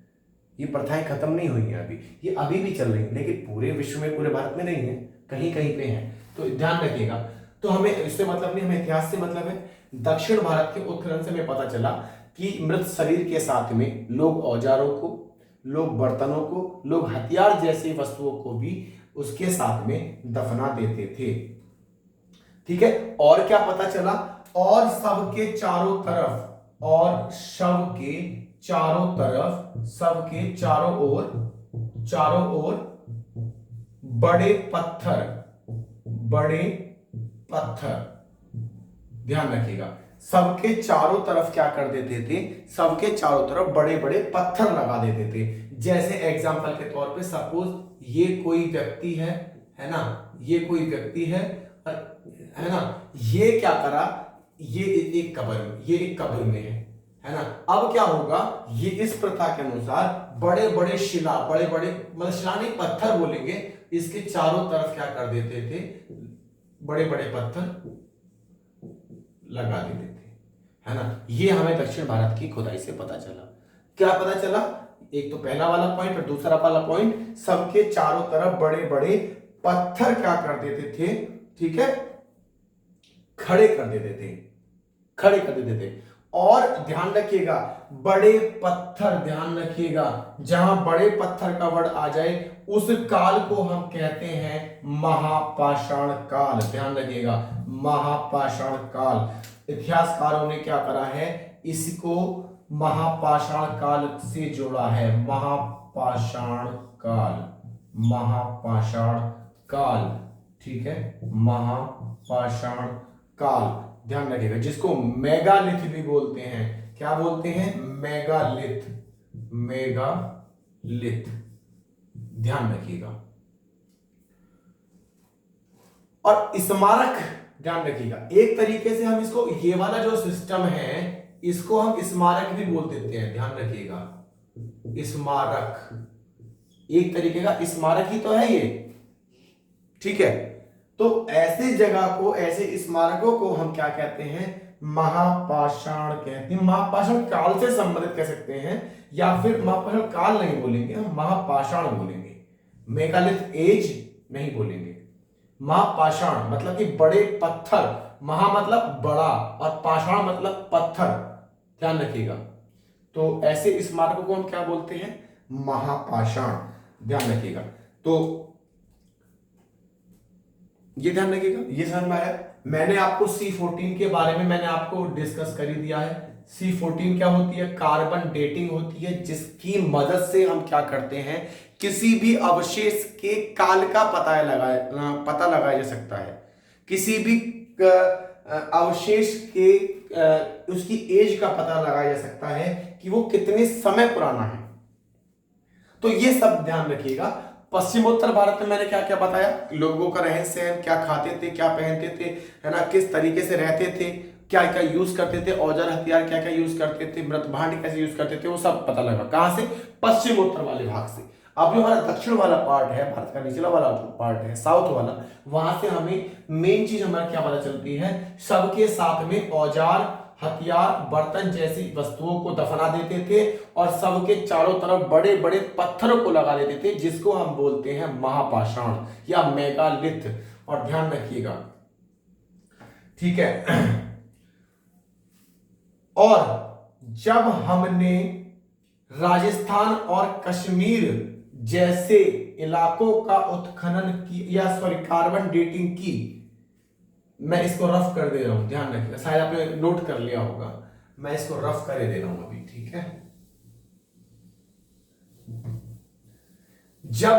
S1: ये प्रथाएं खत्म नहीं हुई हैं अभी, ये अभी भी चल रही हैं, लेकिन पूरे विश्व में, पूरे भारत में नहीं है, कहीं कहीं पे है। तो ध्यान रखिएगा। तो हमें इससे मतलब नहीं, हमें इतिहास से मतलब है। दक्षिण भारत के उत्खनन से हमें पता चला कि मृत शरीर के साथ में लोग औजारों को, लोग बर्तनों को, लोग हथियार जैसी वस्तुओं को भी उसके साथ में दफना देते थे। ठीक है, और क्या पता चला, और शव के चारों तरफ, और शव के चारों तरफ, शव के चारों ओर बड़े पत्थर, ध्यान रखिएगा, सबके चारों तरफ क्या कर देते थे, सबके चारों तरफ बड़े बड़े पत्थर लगा देते थे। जैसे एग्जांपल के तौर पे सपोज ये कोई व्यक्ति है ना, ये कोई व्यक्ति है ना, ये क्या करा, ये एक कब्र में है ना। अब क्या होगा, ये इस प्रथा के अनुसार बड़े बड़े शिला, बड़े बड़े मतलब शिला नहीं, पत्थर बोलेंगे, इसके चारों तरफ क्या कर देते थे, बड़े बड़े पत्थर लगा देते थे, है ना। ये हमें दक्षिण भारत की खुदाई से पता चला। क्या पता चला, एक तो पहला वाला पॉइंट, और दूसरा वाला पॉइंट, सबके चारों तरफ बड़े बड़े पत्थर क्या कर देते थे, ठीक है, खड़े कर देते थे। और ध्यान रखिएगा, बड़े पत्थर, ध्यान रखिएगा, जहां बड़े पत्थर का वर्ड आ जाए उस काल को हम कहते हैं महापाषाण काल। ध्यान रखिएगा, महापाषाण काल। इतिहासकारों ने क्या करा है, इसको महापाषाण काल से जोड़ा है, महापाषाण काल, ठीक है, महापाषाण काल, ध्यान रखिएगा, जिसको मेगालिथ भी बोलते हैं। क्या बोलते हैं, मेगालिथ, ध्यान रखिएगा। और स्मारक, ध्यान रखिएगा, एक तरीके से हम इसको, ये वाला जो सिस्टम है, इसको हम स्मारक भी बोल देते हैं। ध्यान रखिएगा, स्मारक एक तरीके का स्मारक ही तो है ये, ठीक है। तो ऐसे जगह को, ऐसे स्मारकों को हम क्या कहते हैं, महापाषाण कहते हैं। महापाषाण काल से संबंधित कह सकते हैं, या फिर महापाषाण काल नहीं बोलेंगे, हम महापाषाण बोलेंगे, मेगालिथ एज नहीं बोलेंगे। महापाषाण मतलब कि बड़े पत्थर, महा मतलब बड़ा और पाषाण मतलब पत्थर, ध्यान रखिएगा। तो ऐसे स्मारकों को हम क्या बोलते हैं, महापाषाण, ध्यान रखिएगा। तो ये ध्यान रखिएगा, ये समझ में आया। मैंने आपको C14 के बारे में मैंने आपको डिस्कस कर ही दिया है। C14 क्या होती है, कार्बन डेटिंग होती है, जिसकी मदद से हम क्या करते हैं, किसी भी अवशेष के काल का पता लगाया जा सकता है। किसी भी अवशेष के उसकी एज का पता लगाया जा सकता है कि वो कितने समय पुराना है। तो ये सब ध्यान रखिएगा। पश्चिमोत्तर भारत में मैंने क्या क्या बताया, लोगों का रहन सहन, क्या खाते थे, क्या पहनते थे, है ना, किस तरीके से रहते थे, क्या क्या यूज करते थे, औजार हथियार क्या क्या यूज करते थे, मृत भांड कैसे यूज करते थे, वो सब पता लगा। कहां से? पश्चिमोत्तर वाले भाग से। अब जो हमारा दक्षिण वाला पार्ट है, भारत का निचला वाला पार्ट है, साउथ वाला, वहां से हमें मेन चीज हमारा क्या पता चलती है, सबके साथ में औजार हथियार बर्तन जैसी वस्तुओं को दफना देते थे और सबके चारों तरफ बड़े बड़े पत्थरों को लगा देते थे, जिसको हम बोलते हैं महापाषाण या मेगालिथ। और ध्यान रखिएगा, ठीक है। और जब हमने राजस्थान और कश्मीर जैसे इलाकों का उत्खनन किया, कार्बन डेटिंग की, मैं इसको रफ कर दे रहा हूं, ध्यान रखिएगा, शायद आपने नोट कर लिया होगा, मैं इसको रफ कर दे रहा हूं अभी, ठीक है। जब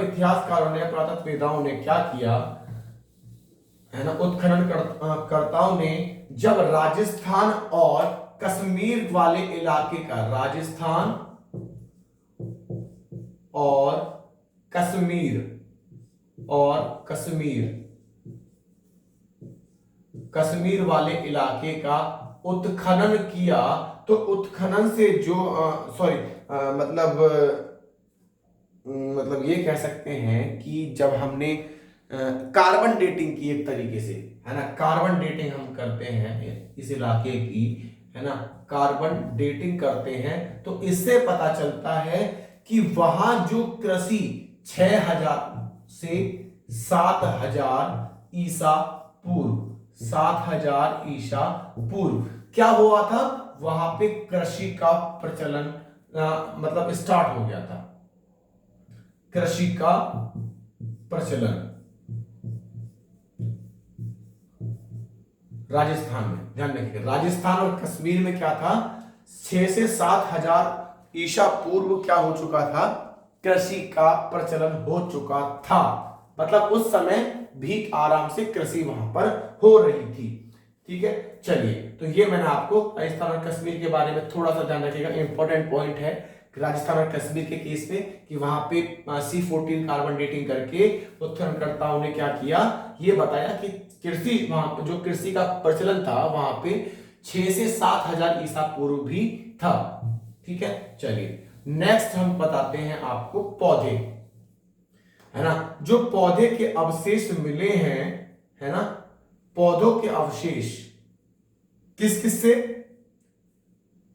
S1: इतिहासकारों ने, पुरातत्ववेदाओं ने क्या किया है ना, उत्खनन कर्ताओं ने जब राजस्थान और कश्मीर वाले इलाके का, राजस्थान और कश्मीर वाले इलाके का उत्खनन किया, तो उत्खनन से जो मतलब ये कह सकते हैं कि जब हमने कार्बन डेटिंग की एक तरीके से, है ना, कार्बन डेटिंग हम करते हैं इस इलाके की, है ना, कार्बन डेटिंग करते हैं, तो इससे पता चलता है कि वहां जो कृषि 6000 से 7000 ईसा पूर्व, 7000 ईसा पूर्व क्या हुआ था, वहां पे कृषि का प्रचलन मतलब स्टार्ट हो गया था, कृषि का प्रचलन राजस्थान में। ध्यान रखिए, राजस्थान और कश्मीर में क्या था, 6 से 7000 ईसा पूर्व क्या हो चुका था, कृषि का प्रचलन हो चुका था। मतलब उस समय भी आराम से कृषि वहां पर हो रही थी, ठीक है। चलिए, तो ये मैंने आपको राजस्थान और कश्मीर के बारे में थोड़ा सा ध्यान रखिएगा, इंपॉर्टेंट पॉइंट है राजस्थान और कश्मीर के केस में कि वहां पे C14 कार्बन डेटिंग करके उत्खननकर्ताओं ने क्या किया, ये बताया कि कृषि, वहां पे जो कृषि का प्रचलन था वहां पे 6 से 7000 ईसा पूर्व भी था, ठीक है। चलिए, नेक्स्ट हम बताते हैं आपको पौधे, है ना, जो पौधे के अवशेष मिले हैं, है ना, पौधों के अवशेष किस किस से,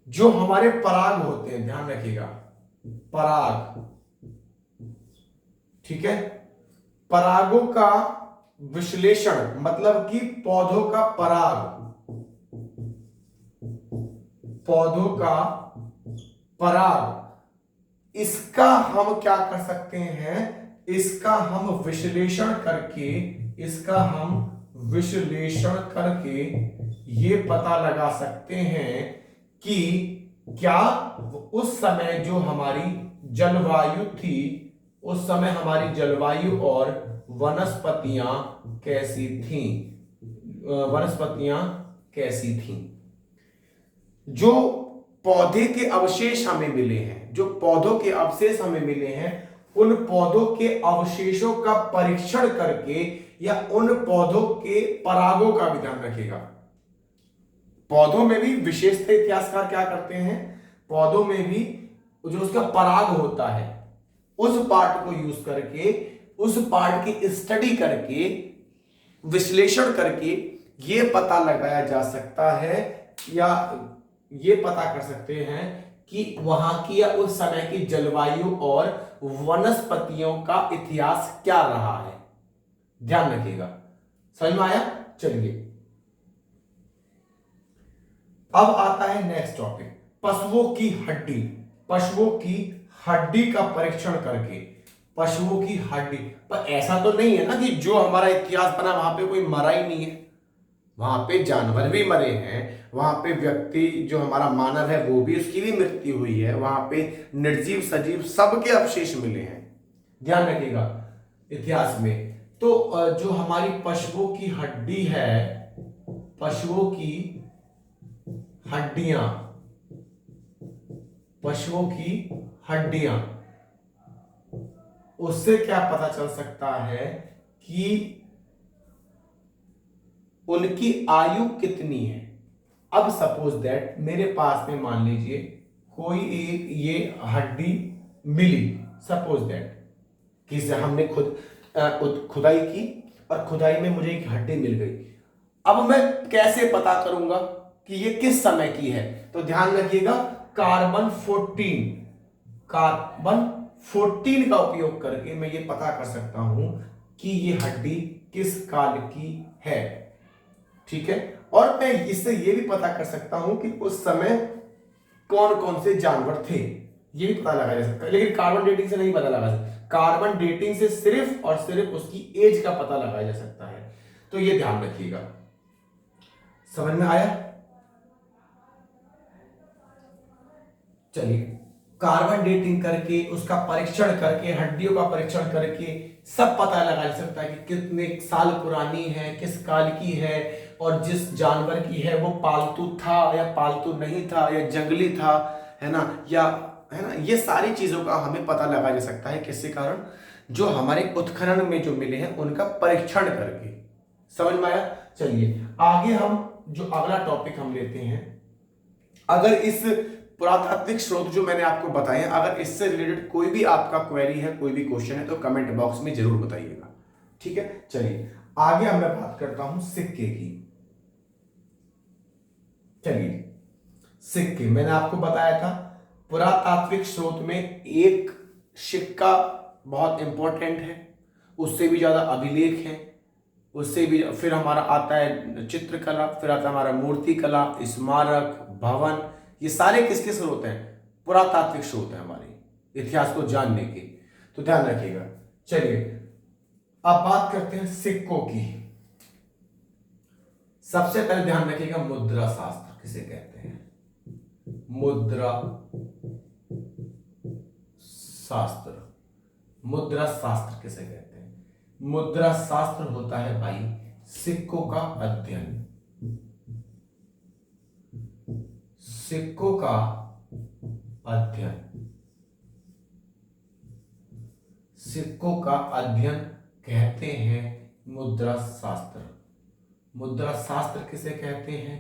S1: जो हमारे पराग होते हैं, ध्यान रखिएगा, पराग, ठीक है, परागों का विश्लेषण, मतलब कि पौधों का पराग, इसका हम क्या कर सकते हैं, इसका हम विश्लेषण करके ये पता लगा सकते हैं कि क्या उस समय जो हमारी जलवायु थी, उस समय हमारी जलवायु और वनस्पतियां कैसी थीं। जो पौधे के अवशेष हमें मिले हैं, जो पौधों के अवशेष हमें मिले हैं, उन पौधों के अवशेषों का परीक्षण करके या उन पौधों के परागों का भी ध्यान रखिएगा। पौधों में भी विशेषता इतिहासकार क्या करते हैं, पौधों में भी जो उसका पराग होता है उस पार्ट को यूज करके, उस पार्ट की स्टडी करके, विश्लेषण करके ये पता लगाया जा सकता है या ये पता कर सकते हैं कि वहां की या उस समय की जलवायु और वनस्पतियों का इतिहास क्या रहा है। ध्यान रखिएगा, समझ में आया। चलिए, अब आता है नेक्स्ट टॉपिक, पशुओं की हड्डी का परीक्षण करके, पशुओं की हड्डी। पर ऐसा तो नहीं है ना कि जो हमारा इतिहास बना वहां पे कोई मरा ही नहीं है, वहां पे जानवर भी मरे हैं, वहां पे व्यक्ति जो हमारा मानव है वो भी, उसकी भी मृत्यु हुई है, वहां पे निर्जीव सजीव सबके अवशेष मिले हैं, ध्यान रखिएगा इतिहास में। तो जो हमारी पशुओं की हड्डी है, पशुओं की हड्डियां, पशुओं की हड्डियां, उससे क्या पता चल सकता है कि उनकी आयु कितनी है। अब सपोज दैट मेरे पास में मान लीजिए कोई एक ये हड्डी मिली, सपोज दैट किसी हमने खुदाई की और खुदाई में मुझे एक हड्डी मिल गई। अब मैं कैसे पता करूंगा कि ये किस समय की है? तो ध्यान रखिएगा, कार्बन 14 का उपयोग करके मैं ये पता कर सकता हूं कि ये हड्डी किस काल की है। ठीक है, और मैं इससे ये भी पता कर सकता हूं कि उस समय कौन कौन से जानवर थे, ये भी पता लगा जा सकता है। लेकिन कार्बन डेटिंग से नहीं पता लगा सकता, कार्बन डेटिंग से सिर्फ और सिर्फ उसकी एज का पता लगाया जा सकता है। तो ये ध्यान रखिएगा। समझ में आया? चलिए, कार्बन डेटिंग करके, उसका परीक्षण करके, हड्डियों का परीक्षण करके सब पता लगा जा सकता है कि कितने साल पुरानी है, किस काल की है, और जिस जानवर की है वो पालतू था या पालतू नहीं था या जंगली था, है ना, या है ना, ये सारी चीजों का हमें पता लगा जा सकता है किसके कारण? जो हमारे उत्खनन में जो मिले हैं उनका परीक्षण करके। समझ में आया? चलिए आगे हम जो अगला टॉपिक हम लेते हैं, अगर इस पुरातात्विक स्रोत जो मैंने आपको बताए हैं, अगर इससे रिलेटेड कोई भी आपका क्वेरी है, कोई भी क्वेश्चन है, तो कमेंट बॉक्स में जरूर बताइएगा। ठीक है, चलिए आगे अब मैं बात करता हूं सिक्के की। चलिए, सिक्के मैंने आपको बताया था पुरातात्विक स्रोत में एक सिक्का बहुत इंपॉर्टेंट है, उससे भी ज्यादा अभिलेख है, उससे भी फिर हमारा आता है चित्रकला, फिर आता है हमारा मूर्ति कला, स्मारक, भवन। ये सारे किसके स्रोत हैं? पुरातात्विक स्रोत है हमारे इतिहास को जानने के। तो ध्यान रखिएगा। चलिए अब बात करते हैं सिक्कों की। सबसे पहले ध्यान रखिएगा, मुद्रा शास्त्र किसे कहते हैं? मुद्रा शास्त्र। मुद्रा शास्त्र किसे कहते हैं? मुद्रा शास्त्र होता है भाई सिक्कों का अध्ययन। सिक्कों का अध्ययन, सिक्कों का अध्ययन कहते हैं मुद्रा शास्त्र। मुद्रा शास्त्र किसे कहते हैं?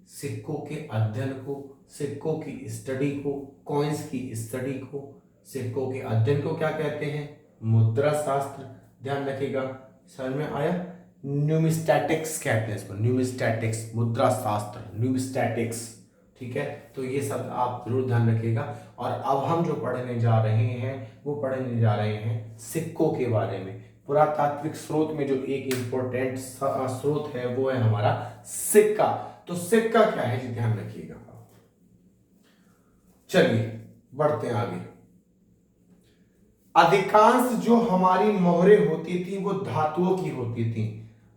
S1: सिक्कों के अध्ययन को, सिक्कों की स्टडी को, कॉइन्स की स्टडी को, सिक्कों के अध्ययन को क्या कहते हैं? मुद्रा शास्त्र। ध्यान रखिएगा, समझ में आया? न्यूमिस्टैटिक्स कहते हैं इसको, न्यूमिस्टैटिक्स, मुद्रा शास्त्र, न्यूमिस्टैटिक्स। ठीक है, तो ये सब आप जरूर ध्यान रखिएगा। और अब हम जो पढ़ने जा रहे हैं वो पढ़ने जा रहे हैं सिक्कों के बारे में। पुरातात्विक स्रोत में जो एक इंपॉर्टेंट स्रोत है वो है हमारा सिक्का। तो सिक्का क्या है जी, ध्यान रखिएगा। चलिए बढ़ते हैं आगे। अधिकांश जो हमारी मोहरें होती थी वो धातुओं की होती थी।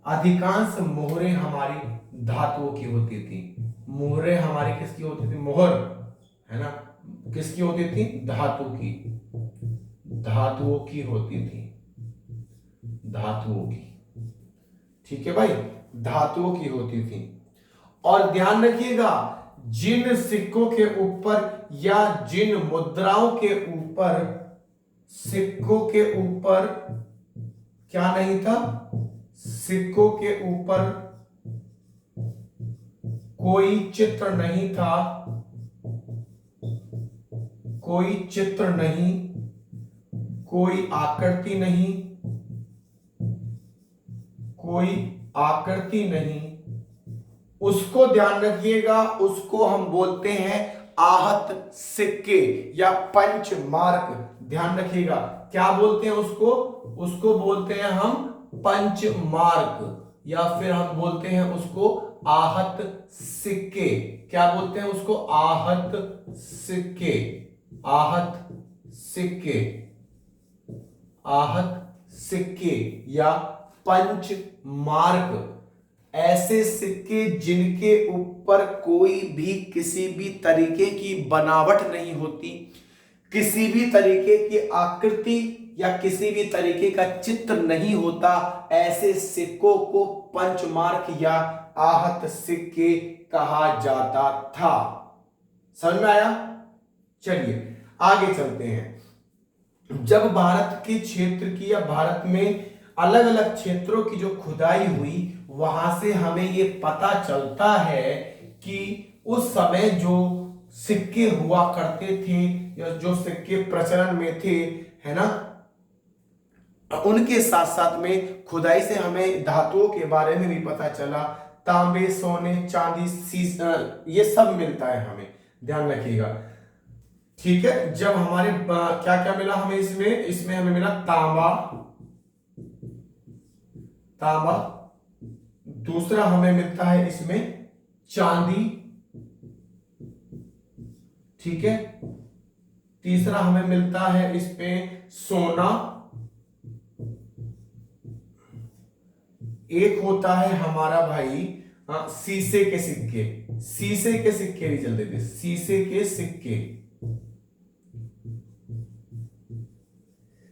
S1: अधिकांश मोहरें हमारी धातुओं की होती थी। मोहरें हमारी किसकी होती थी? मोहर, है ना, किसकी होती थी? धातु की, धातुओं की होती थी, धातुओं की। ठीक है भाई, धातुओं की होती थी। और ध्यान रखिएगा, जिन सिक्कों के ऊपर या जिन मुद्राओं के ऊपर, सिक्कों के ऊपर क्या नहीं था? सिक्कों के ऊपर कोई चित्र नहीं था, कोई चित्र नहीं, कोई आकृति नहीं, कोई आकृति नहीं, उसको ध्यान रखिएगा, उसको हम बोलते हैं आहत सिक्के या पंच मार्क। ध्यान रखिएगा, क्या बोलते हैं उसको? उसको बोलते हैं हम पंच मार्क, या फिर हम बोलते हैं उसको आहत सिक्के। क्या बोलते हैं उसको? आहत सिक्के, आहत सिक्के, आहत सिक्के या पंच मार्क। ऐसे सिक्के जिनके ऊपर कोई भी किसी भी तरीके की बनावट नहीं होती, किसी भी तरीके की आकृति या किसी भी तरीके का चित्र नहीं होता, ऐसे सिक्कों को पंचमार्क या आहत सिक्के कहा जाता था। समझ में आया? चलिए आगे चलते हैं। जब भारत के क्षेत्र की या भारत में अलग अलग क्षेत्रों की जो खुदाई हुई, वहां से हमें ये पता चलता है कि उस समय जो सिक्के हुआ करते थे या जो सिक्के प्रचलन में थे, है ना, उनके साथ साथ में खुदाई से हमें धातुओं के बारे में भी पता चला। तांबे, सोने, चांदी, ये सब मिलता है हमें, ध्यान रखिएगा। ठीक है, जब हमारे क्या क्या मिला हमें इसमें हमें मिला तांबा, दूसरा हमें मिलता है इसमें चांदी, ठीक है, तीसरा हमें मिलता है इसमें सोना, एक होता है हमारा भाई शीशे के सिक्के, शीशे के सिक्के भी चलते थे, शीशे के सिक्के,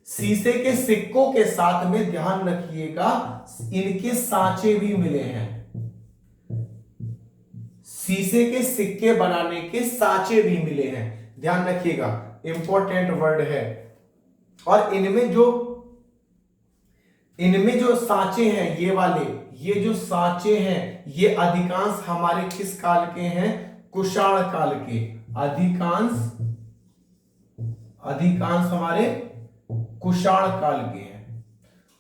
S1: शीशे के सिक्कों के साथ में ध्यान रखिएगा इनके सांचे भी मिले हैं, शीशे के सिक्के बनाने के सांचे भी मिले हैं, ध्यान रखिएगा, इंपॉर्टेंट वर्ड है। और इनमें जो सांचे हैं, ये वाले, ये जो सांचे हैं, ये अधिकांश हमारे किस काल के हैं? कुषाण काल के। अधिकांश हमारे कुषाण काल के हैं।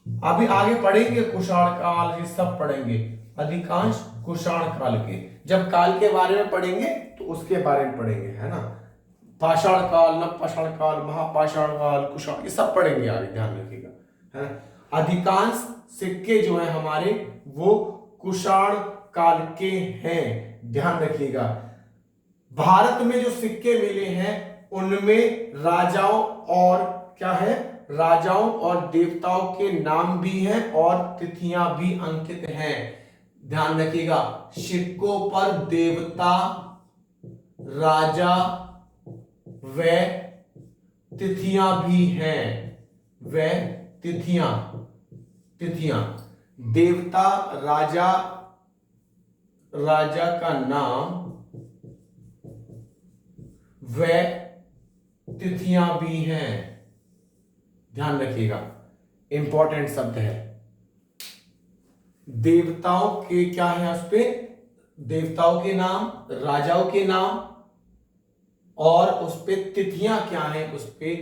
S1: अभी आगे पढ़ेंगे कुषाण काल, ये सब पढ़ेंगे, अधिकांश कुषाण काल के। जब काल के बारे में पढ़ेंगे तो उसके बारे में पढ़ेंगे, है ना। पाषाण काल, नवपाषाण काल, महापाषाण काल, कुषाण, ये सब पढ़ेंगे आगे, ध्यान रखिएगा, है। अधिकांश सिक्के जो है हमारे वो कुषाण काल के हैं, ध्यान रखिएगा। भारत में जो सिक्के मिले हैं उनमें राजाओं और क्या है, राजाओं और देवताओं के नाम भी हैं और तिथियां भी अंकित हैं, ध्यान रखिएगा। सिक्कों पर देवता, राजा व तिथियां भी हैं, व तिथियां, देवता, राजा का नाम व तिथियां भी हैं, ध्यान रखिएगा, इंपॉर्टेंट शब्द है। देवताओं के क्या है उस पे? देवताओं के नाम, राजाओं के नाम, और उस पे तिथियां क्या है? उस पे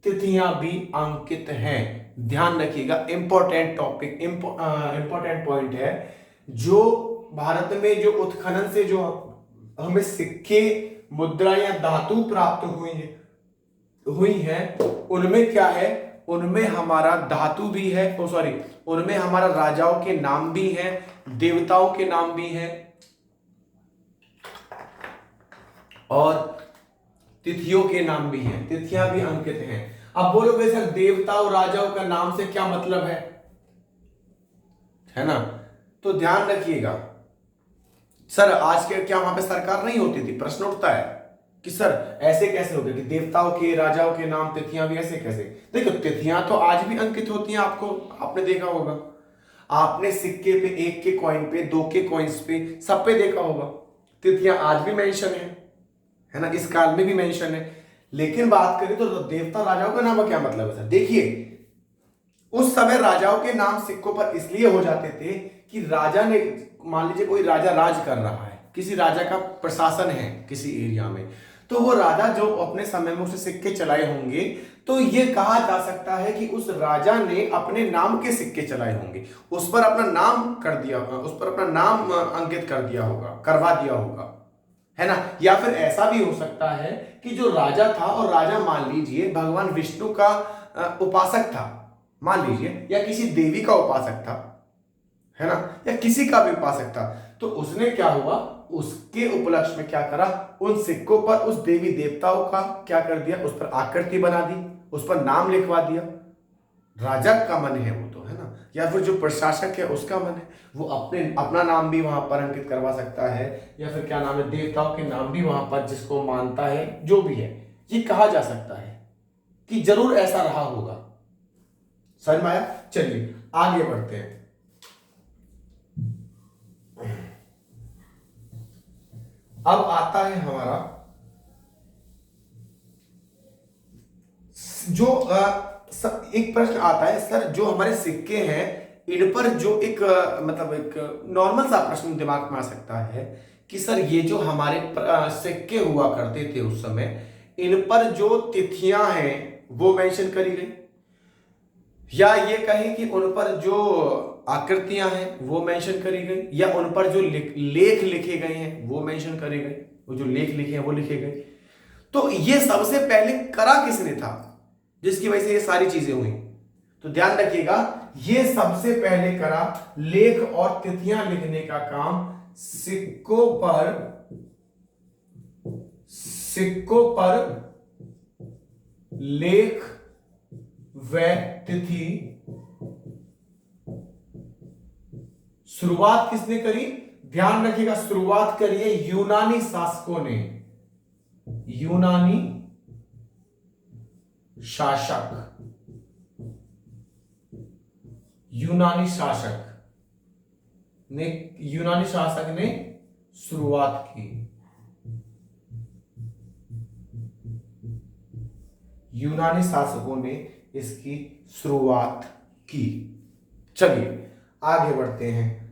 S1: तिथियां भी अंकित हैं, ध्यान रखिएगा। इंपॉर्टेंट टॉपिक, इंपॉर्टेंट पॉइंट है। जो भारत में जो उत्खनन से जो हमें सिक्के, मुद्रा या धातु प्राप्त हुई है, उनमें क्या है? उनमें हमारा धातु भी है, उनमें हमारा राजाओं के नाम भी हैं, देवताओं के नाम भी हैं और तिथियों के नाम भी हैं, तिथियां भी अंकित हैं। अब बोलोगे सर देवताओं राजाओं का नाम से क्या मतलब है ना? तो ध्यान रखिएगा। सर आज के क्या वहां पे सरकार नहीं होती थी? प्रश्न उठता है कि सर ऐसे कैसे हो गया कि देवताओं के, राजाओं के नाम, तिथियां भी ऐसे कैसे? देखो तिथियां तो आज भी अंकित होती हैं, आपने देखा होगा, आपने सिक्के पे, 1 के कॉइन पे, 2 के कॉइन्स पे, सब पे देखा होगा, तिथियां आज भी मेंशन है ना, इस काल में भी मेंशन है। लेकिन बात करें तो देवता राजाओं का नाम का क्या मतलब है सर? देखिए उस समय राजाओं के नाम सिक्कों पर इसलिए हो जाते थे कि राजा ने, मान लीजिए कोई राजा राज कर रहा है, किसी राजा का प्रशासन है किसी एरिया में, तो वो राजा जो अपने समय में उसे सिक्के चलाए होंगे, तो ये कहा जा सकता है कि उस राजा ने अपने नाम के सिक्के चलाए होंगे, उस पर अपना नाम कर दिया होगा, उस पर अपना नाम अंकित कर दिया होगा, करवा दिया होगा, है ना। या फिर ऐसा भी हो सकता है कि जो राजा था, और राजा मान लीजिए भगवान विष्णु का उपासक था, मान लीजिए, या किसी देवी का उपासक था, है ना, या किसी का भी उपासक था, तो उसने क्या हुआ, उसके उपलक्ष्य में क्या करा, उन सिक्कों पर उस देवी देवताओं का क्या कर दिया, उस पर आकृति बना दी, उस पर नाम लिखवा दिया। राजा का मन है वो तो, है ना, या फिर जो प्रशासक है उसका मन है, वो अपना नाम भी वहां पर अंकित करवा सकता है, या फिर क्या नाम है, देवताओं के नाम भी वहां पर जिसको मानता है, जो भी है, ये कहा जा सकता है कि जरूर ऐसा रहा होगा, समझ में आया? चलिए आगे बढ़ते हैं। अब आता है हमारा जो एक प्रश्न आता है सर, जो हमारे सिक्के हैं इन पर जो एक मतलब एक नॉर्मल सा प्रश्न दिमाग में आ सकता है कि सर ये जो हमारे सिक्के हुआ करते थे उस समय, इन पर जो तिथियां हैं वो मेंशन करी गई, या ये कहें कि उन पर जो आकृतियां हैं वो मेंशन करी गई, या उन पर जो लेख लिखे गए हैं वो मेंशन करे गए, वो जो लेख लिखे हैं वो लिखे गए। तो ये सबसे पहले करा किसने था जिसकी वजह से ये सारी चीजें हुई? तो ध्यान रखिएगा, ये सबसे पहले करा लेख और तिथियां लिखने का काम सिक्कों पर लेख व तिथि शुरुआत किसने करी? ध्यान रखिएगा, शुरुआत करिए यूनानी शासकों ने, यूनानी शासक ने शुरुआत की। यूनानी शासकों ने इसकी शुरुआत की। चलिए आगे बढ़ते हैं।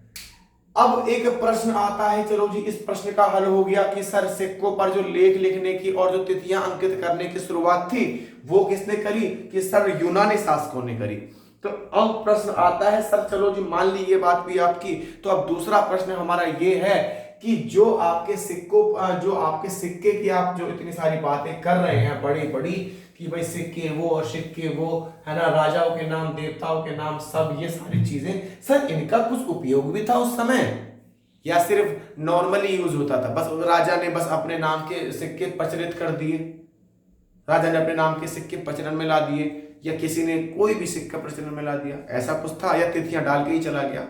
S1: अब एक प्रश्न आता है, चलो जी इस प्रश्न का हल हो गया कि सर सिक्कों पर जो लेख लिखने की और जो तिथियां अंकित करने की शुरुआत थी वो किसने करी? कि सर यूनानी शासकों ने करी। तो अब प्रश्न आता है सर, चलो जी मान ली ये बात भी आपकी, तो अब दूसरा प्रश्न हमारा ये है कि जो आपके सिक्के की आप जो इतनी सारी बातें कर रहे हैं बड़ी बड़ी कि भाई सिक्के वो और सिक्के वो, है ना, राजाओं के नाम, देवताओं के नाम, सब ये सारी चीजें, सर इनका कुछ उपयोग भी था उस समय या सिर्फ नॉर्मली यूज होता था? बस राजा ने बस अपने नाम के सिक्के प्रचलित कर दिए, राजा ने अपने नाम के सिक्के प्रचलन में ला दिए, या किसी ने कोई भी सिक्का प्रचलन में ला दिया, ऐसा कुछ था? या तिथियां डाल के ही चला गया?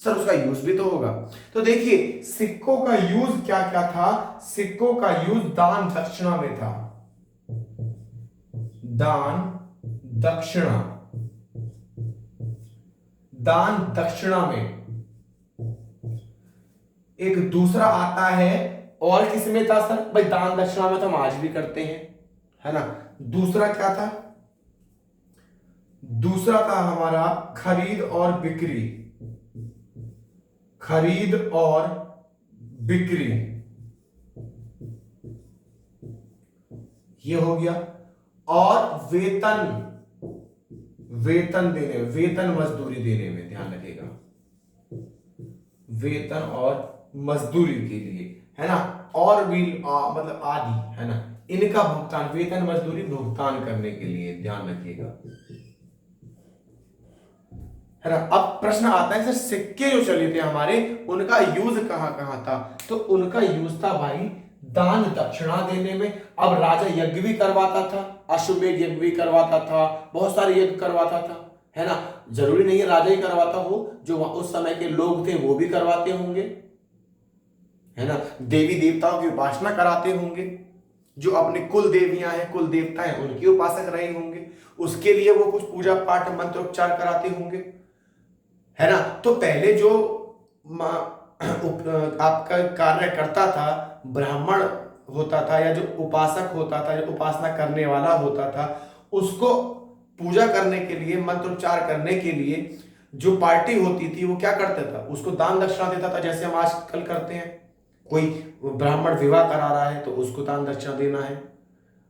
S1: सर उसका यूज भी तो होगा। तो देखिए सिक्कों का यूज क्या क्या था। सिक्कों का यूज दान दक्षिणा में था। दान दक्षिणा में। एक दूसरा आता है, और किसमें था सर? भाई दान दक्षिणा में तो हम आज भी करते हैं, है ना। दूसरा क्या था? दूसरा था हमारा खरीद और बिक्री। ये हो गया। और वेतन मजदूरी देने में, ध्यान रखिएगा, वेतन और मजदूरी के लिए, है ना, और भी मतलब आदि, है ना, इनका भुगतान, वेतन मजदूरी भुगतान करने के लिए, ध्यान रखिएगा, है ना। अब प्रश्न आता है सर सिक्के जो चले थे हमारे उनका यूज कहां कहां था? तो उनका यूज था भाई दान दक्षिणा देने में। अब राजा यज्ञ भी करवाता था, अश्वमेध यज्ञ भी करवाता था, बहुत सारे यज्ञ करवाता था, है ना। जरूरी नहीं है राजा ही करवाता हो, जो उस समय के लोग थे वो भी करवाते होंगे, है ना। देवी देवताओं की उपासना कराते होंगे, जो अपने कुल देवियां हैं, कुल देवता हैं, उनकी उपासक रहे होंगे, उसके लिए वो कुछ पूजा पाठ मंत्रोच्चार कराते होंगे, है ना। तो पहले जो आपका कार्य करता था, ब्राह्मण होता था या जो उपासक होता था, जो उपासना करने वाला होता था, उसको पूजा करने के लिए, मंत्रोच्चार करने के लिए जो पार्टी होती थी वो क्या करता था? उसको दान दक्षिणा देता था, जैसे हम आजकल करते हैं। कोई ब्राह्मण विवाह करा रहा है तो उसको दान दक्षिणा देना है,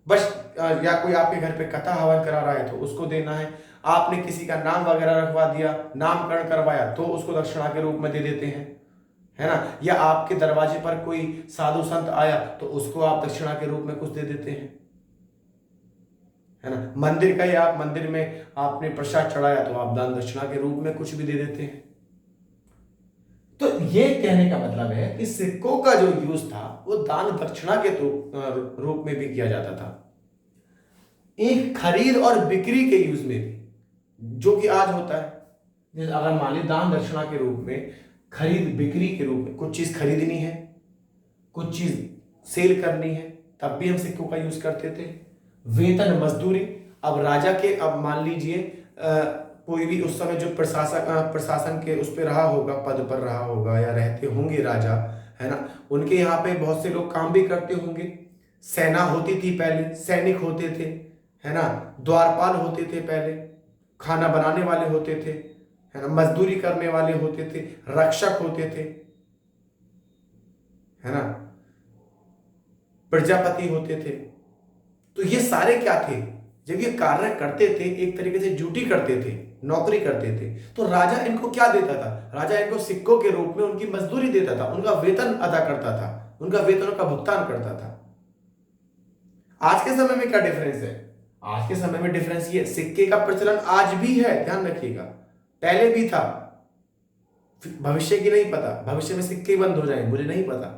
S1: बस। या कोई आपके घर पे कथा हवन करा रहा है तो उसको देना है। आपने किसी का नाम वगैरह रखवा दिया, नामकरण करवाया, तो उसको दक्षिणा के रूप में दे देते हैं, है ना। या आपके दरवाजे पर कोई साधु संत आया तो उसको आप दक्षिणा के रूप में कुछ दे देते हैं, है ना। मंदिर का ही, आप मंदिर में आपने प्रसाद चढ़ाया तो आप दान दक्षिणा के रूप में कुछ भी दे देते हैं। तो ये कहने का मतलब है कि सिक्कों का जो यूज था वो दान दक्षिणा के रूप में भी किया जाता था, एक खरीद और बिक्री के यूज में भी, जो कि आज होता है। अगर मान ली दान दक्षिणा के रूप में, खरीद बिक्री के रूप में कुछ चीज खरीदनी है, कुछ चीज सेल करनी है, तब भी हम सिक्कों का यूज करते थे। वेतन मजदूरी, अब राजा के, अब मान लीजिए कोई भी उस समय जो प्रशासन के उस पे रहा होगा, पद पर रहा होगा या रहते होंगे राजा, है ना, उनके यहाँ पे बहुत से लोग काम भी करते होंगे। सेना होती थी पहले, सैनिक होते थे, है ना, द्वारपाल होते थे पहले, खाना बनाने वाले होते थे, है ना, मजदूरी करने वाले होते थे, रक्षक होते थे, है ना, प्रजापति होते थे। तो ये सारे क्या थे, जब ये कार्य करते थे, एक तरीके से ड्यूटी करते थे, नौकरी करते थे, तो राजा इनको क्या देता था? राजा इनको सिक्कों के रूप में उनकी मजदूरी देता था, उनका वेतन अदा करता था, उनका वेतनों का भुगतान करता था। आज के समय में क्या डिफरेंस है? आज के समय में डिफरेंस ये, सिक्के का प्रचलन आज भी है, ध्यान रखिएगा, पहले भी था, भविष्य की नहीं पता, भविष्य में सिक्के बंद हो जाए मुझे नहीं पता,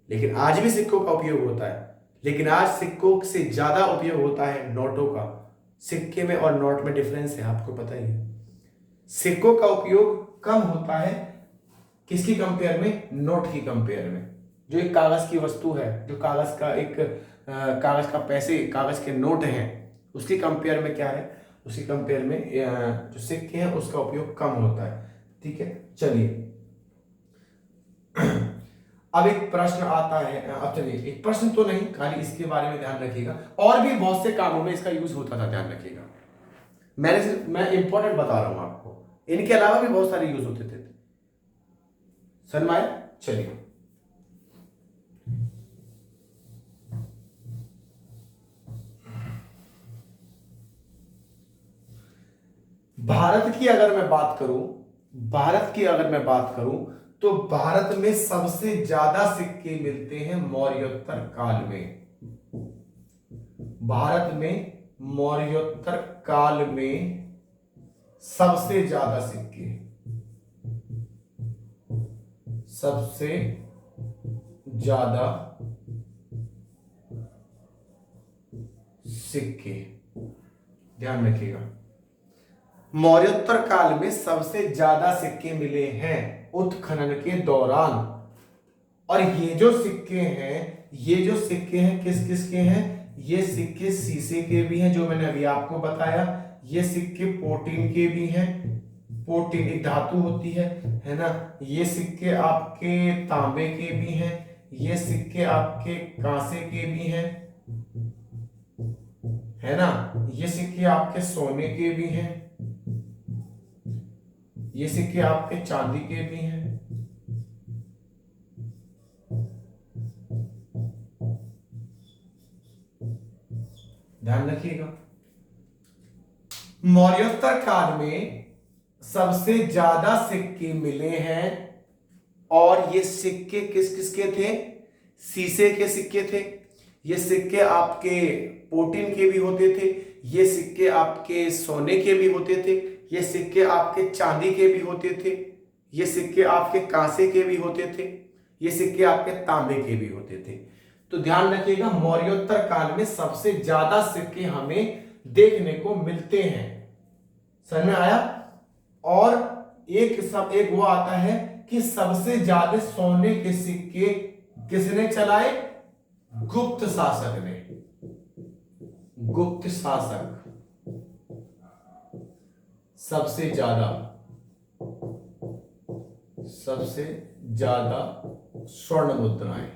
S1: लेकिन आज भी सिक्कों का उपयोग होता है। लेकिन आज सिक्कों से ज्यादा उपयोग होता है नोटों का। सिक्के में और नोट में डिफरेंस है, आपको पता ही है। सिक्कों का उपयोग कम होता है किसकी कंपेयर में? नोट की कंपेयर में। जो एक कागज की वस्तु है, जो कागज का एक कागज का पैसे, कागज के नोट हैं, उसकी कंपेयर में क्या है, उसकी कंपेयर में जो सिक्के हैं उसका उपयोग कम होता है। ठीक है, चलिए अब एक प्रश्न आता है, अब चलिए एक प्रश्न तो नहीं, खाली इसके बारे में ध्यान रखिएगा, और भी बहुत से कामों में इसका यूज होता था, ध्यान रखिएगा। मैं इंपॉर्टेंट बता रहा हूं आपको, इनके अलावा भी बहुत सारे यूज होते थे। सनमाया, चलिए भारत की अगर मैं बात करूं, भारत की अगर मैं बात करूं तो भारत में सबसे ज्यादा सिक्के मिलते हैं मौर्योत्तर काल में। भारत में मौर्योत्तर काल में सबसे ज्यादा सिक्के, सबसे ज्यादा सिक्के, ध्यान रखिएगा, मौर्योत्तर काल में सबसे ज्यादा सिक्के मिले हैं उत्खनन के दौरान। और ये जो सिक्के हैं, ये जो सिक्के हैं किस किस के हैं? ये सिक्के सीसे के भी हैं, जो मैंने अभी आपको बताया। ये सिक्के पोटीन के भी हैं, पोटीन एक धातु होती है ना। ये सिक्के आपके तांबे के भी हैं, ये सिक्के आपके कांसे के भी हैं, है ना। ये सिक्के आपके सोने के भी हैं, ये सिक्के आपके चांदी के भी हैं। ध्यान रखिएगा, मौर्योत्तर काल में सबसे ज्यादा सिक्के मिले हैं, और ये सिक्के किस किस के थे? सीसे के सिक्के थे। ये सिक्के आपके पोटीन के भी होते थे, ये सिक्के आपके सोने के भी होते थे, ये सिक्के आपके चांदी के भी होते थे, ये सिक्के आपके कांसे के भी होते थे, ये सिक्के आपके तांबे के भी होते थे। तो ध्यान रखिएगा, मौर्योत्तर काल में सबसे ज्यादा सिक्के हमें देखने को मिलते हैं। समझ में आया? और एक वो आता है कि सबसे ज्यादा सोने के सिक्के किसने चलाए? गुप्त शासक ने। गुप्त शासक सबसे ज्यादा स्वर्ण मुद्राएं,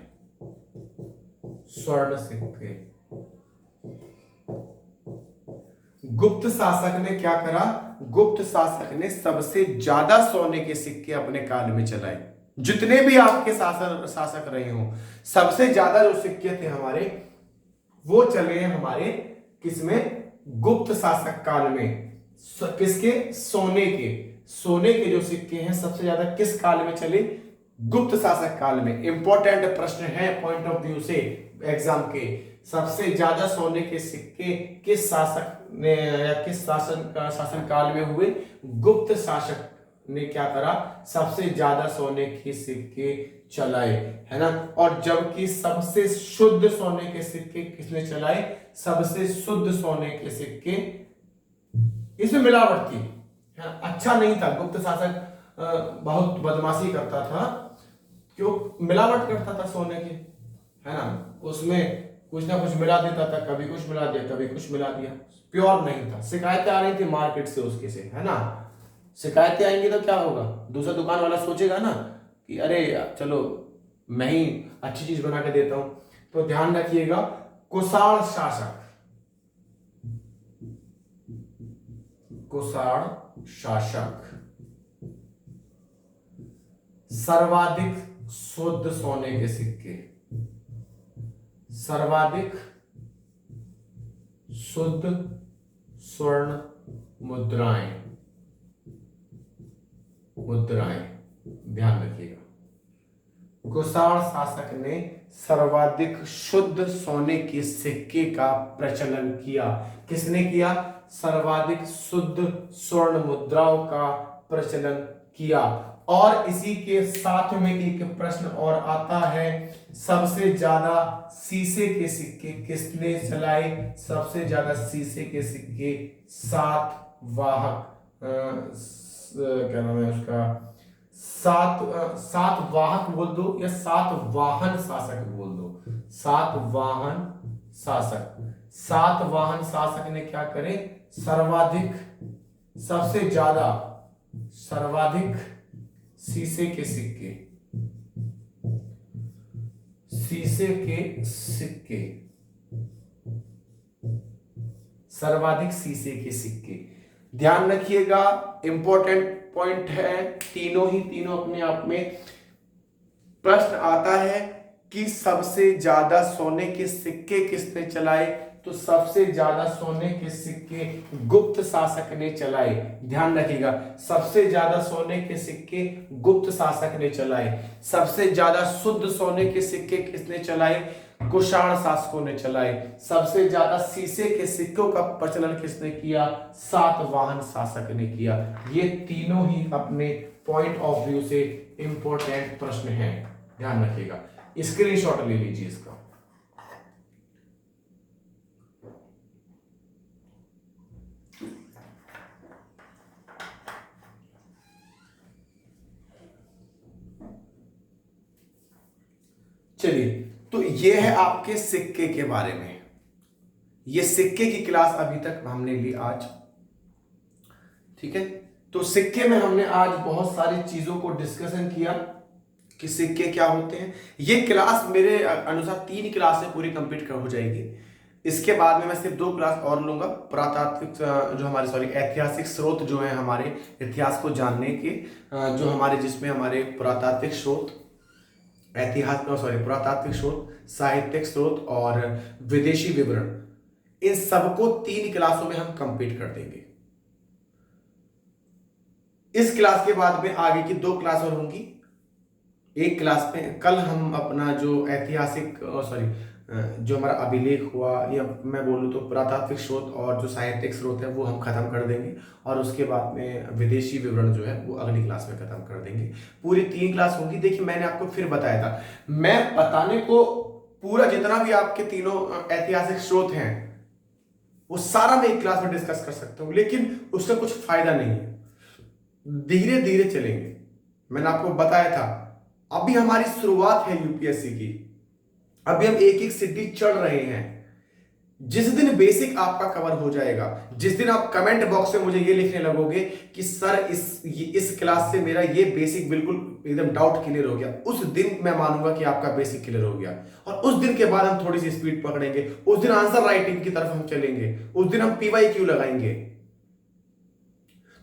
S1: स्वर्ण सिक्के। गुप्त शासक ने क्या करा? गुप्त शासक ने सबसे ज्यादा सोने के सिक्के अपने काल में चलाए। जितने भी आपके शासक रहे हो, सबसे ज्यादा जो सिक्के थे हमारे, वो चले हैं हमारे किसमें? गुप्त शासक काल में। किसके? सोने के। सोने के जो सिक्के हैं सबसे ज्यादा किस काल में चले? गुप्त शासक काल में। इंपॉर्टेंट प्रश्न है पॉइंट ऑफ व्यू से एग्जाम के। सबसे ज्यादा सोने के सिक्के किस शासक ने या किस शासन काल में हुए? गुप्त शासक ने क्या करा? सबसे ज्यादा सोने के सिक्के चलाए, है ना। और जबकि सबसे शुद्ध सोने के सिक्के किसने चलाए? सबसे शुद्ध सोने के सिक्के, इसमें मिलावट थी, अच्छा नहीं था। गुप्त शासक बहुत बदमाशी करता था, क्यों? मिलावट करता था सोने के, है ना। उसमें कुछ ना कुछ मिला देता था, कभी कुछ मिला दिया, कभी कुछ मिला दिया, प्योर नहीं था। शिकायतें आ रही थी मार्केट से उसके से, है ना। शिकायतें आएंगी तो क्या होगा, दूसरा दुकान वाला सोचेगा ना कि अरे चलो मैं ही अच्छी चीज बना के देता हूं। तो ध्यान रखिएगा, कुषाण शासक, कुषाण शासक सर्वाधिक शुद्ध सोने के सिक्के, सर्वाधिक शुद्ध स्वर्ण मुद्राएं, मुद्राएं, ध्यान रखिएगा। कुषाण शासक ने सर्वाधिक शुद्ध सोने के सिक्के का प्रचलन किया। किसने किया? सर्वाधिक शुद्ध स्वर्ण मुद्राओं का प्रचलन किया। और इसी के साथ में एक प्रश्न और आता है, सबसे ज्यादा शीशे के सिक्के किसने चलाए? सबसे ज्यादा शीशे के सिक्के सातवाहन, क्या नाम है उसका, सातवाहन बोल दो या सातवाहन शासक बोल दो, सातवाहन शासक। सातवाहन शासक ने क्या करे? सर्वाधिक, सबसे ज्यादा, सर्वाधिक शीशे के सिक्के, शीशे के सिक्के, सर्वाधिक शीशे के सिक्के। ध्यान रखिएगा, इंपॉर्टेंट पॉइंट है, तीनों ही तीनों अपने आप में। प्रश्न आता है कि सबसे ज्यादा सोने के सिक्के किसने चलाए? तो सबसे ज्यादा सोने के सिक्के गुप्त शासक ने चलाए। ध्यान रखिएगा, सबसे ज्यादा सोने के सिक्के गुप्त शासक ने चलाए। सबसे ज्यादा शुद्ध सोने के सिक्के किसने चलाए? कुषाण शासकों ने चलाए। सबसे ज्यादा शीशे के सिक्कों का प्रचलन किसने किया? सातवाहन शासक ने किया। ये तीनों ही अपने पॉइंट ऑफ व्यू से इंपॉर्टेंट प्रश्न हैं, ध्यान रखिएगा, स्क्रीनशॉट ले लीजिए इसका। चलिए, तो ये है आपके सिक्के के बारे में। ये सिक्के की क्लास अभी तक हमने ली आज, ठीक है। तो सिक्के में हमने आज बहुत सारी चीजों को डिस्कशन किया कि सिक्के क्या होते हैं। ये क्लास मेरे अनुसार 3 क्लास से पूरी कंप्लीट हो जाएगी। इसके बाद में मैं सिर्फ 2 क्लास और लूंगा, पुरातात्विक जो हमारे सॉरी ऐतिहासिक स्रोत जो है हमारे इतिहास को जानने के, जो हमारे जिसमें हमारे पुरातात्विक स्रोत, पुरातात्विक स्रोत, साहित्यिक स्रोत और विदेशी विवरण, इन सबको 3 क्लासों में हम कंप्लीट कर देंगे। इस क्लास के बाद में आगे की 2 क्लास और होंगी। एक क्लास में कल हम अपना जो ऐतिहासिक जो हमारा अभिलेख हुआ, या मैं बोलूँ तो पुरातात्विक स्रोत और जो साहित्यिक स्रोत है वो हम खत्म कर देंगे, और उसके बाद में विदेशी विवरण जो है वो अगली क्लास में खत्म कर देंगे। पूरी 3 क्लास होंगी। देखिए, मैंने आपको फिर बताया था, मैं बताने को पूरा जितना भी आपके तीनों ऐतिहासिक स्रोत हैं वो सारा मैं एक क्लास में डिस्कस कर सकता हूं, लेकिन उसका कुछ फायदा नहीं है। धीरे धीरे चलेंगे। मैंने आपको बताया था, अभी हमारी शुरुआत है यूपीएससी की, अभी हम एक एक सीढ़ी चढ़ रहे हैं। जिस दिन बेसिक आपका कवर हो जाएगा, जिस दिन आप कमेंट बॉक्स में मुझे ये लिखने लगोगे कि सर इस क्लास से मेरा ये बेसिक बिल्कुल एकदम डाउट क्लियर हो गया, उस दिन मैं मानूंगा कि आपका बेसिक क्लियर हो गया। और उस दिन के बाद हम थोड़ी सी स्पीड पकड़ेंगे, उस दिन आंसर राइटिंग की तरफ हम चलेंगे, उस दिन हम PYQ लगाएंगे।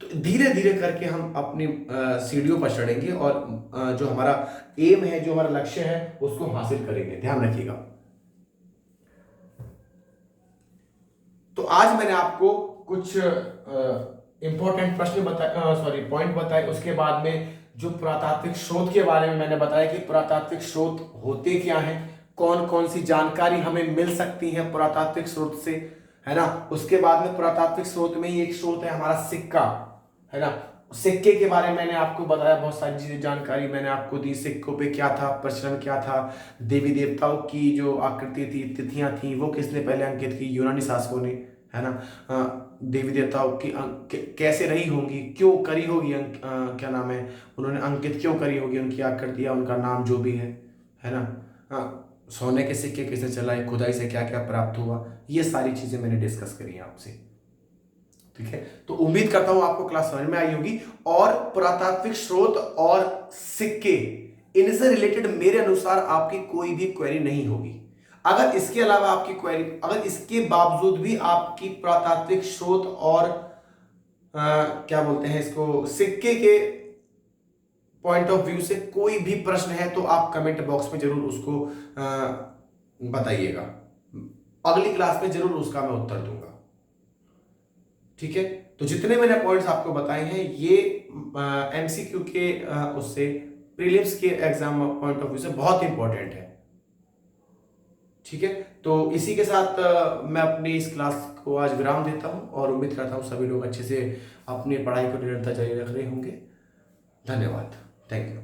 S1: तो धीरे धीरे करके हम अपनी सीढ़ियों पर चढ़ेंगे और जो हमारा एम है, जो हमारा लक्ष्य है, उसको हासिल करेंगे। ध्यान रखिएगा। तो आज मैंने आपको कुछ इंपॉर्टेंट प्रश्न बताए, पॉइंट बताए। उसके बाद में जो पुरातात्विक स्रोत के बारे में मैंने बताया कि पुरातात्विक स्रोत होते क्या हैं, कौन कौन सी जानकारी हमें मिल सकती है पुरातात्विक स्रोत से, है ना। उसके बाद में पुरातात्विक स्रोत में ही एक स्रोत है हमारा सिक्का, है ना। सिक्के के बारे में मैंने आपको बताया, बहुत सारी चीजें जानकारी मैंने आपको दी। सिक्कों पे क्या था, प्रचलन क्या था, देवी देवताओं की जो आकृति थी, तिथियां थी, वो किसने पहले अंकित की? यूनानी शासकों ने, है ना। देवी देवताओं की कैसे रही होंगी, क्यों करी होगी, क्या नाम है, उन्होंने अंकित क्यों करी होगी, उनकी आकृतियां, उनका नाम जो भी है ना। सोने के सिक्के कैसे चलाए, खुदाई से क्या क्या प्राप्त हुआ, ये सारी चीजें मैंने डिस्कस करी है आपसे। ठीक है, तो उम्मीद करता हूं आपको क्लास समझ में आई होगी। और पुरातात्विक स्रोत और सिक्के, इनसे रिलेटेड मेरे अनुसार आपकी कोई भी क्वेरी नहीं होगी। अगर इसके अलावा आपकी क्वेरी, अगर इसके बावजूद भी आपकी पुरातात्विक स्रोत और क्या बोलते हैं इसको, सिक्के के पॉइंट ऑफ व्यू से कोई भी प्रश्न है तो आप कमेंट बॉक्स में जरूर उसको बताइएगा। अगली क्लास में जरूर उसका मैं उत्तर दूंगा। ठीक है, तो जितने मैंने पॉइंट्स आपको बताए हैं ये एमसीक्यू के उससे प्रीलिम्स के एग्जाम पॉइंट ऑफ व्यू से बहुत इंपॉर्टेंट है। ठीक है, तो इसी के साथ मैं अपनी इस क्लास को आज विराम देता हूं और उम्मीद करता हूं सभी लोग अच्छे से अपनी पढ़ाई को निरंतर जारी रख रहे होंगे। धन्यवाद, थैंक यू।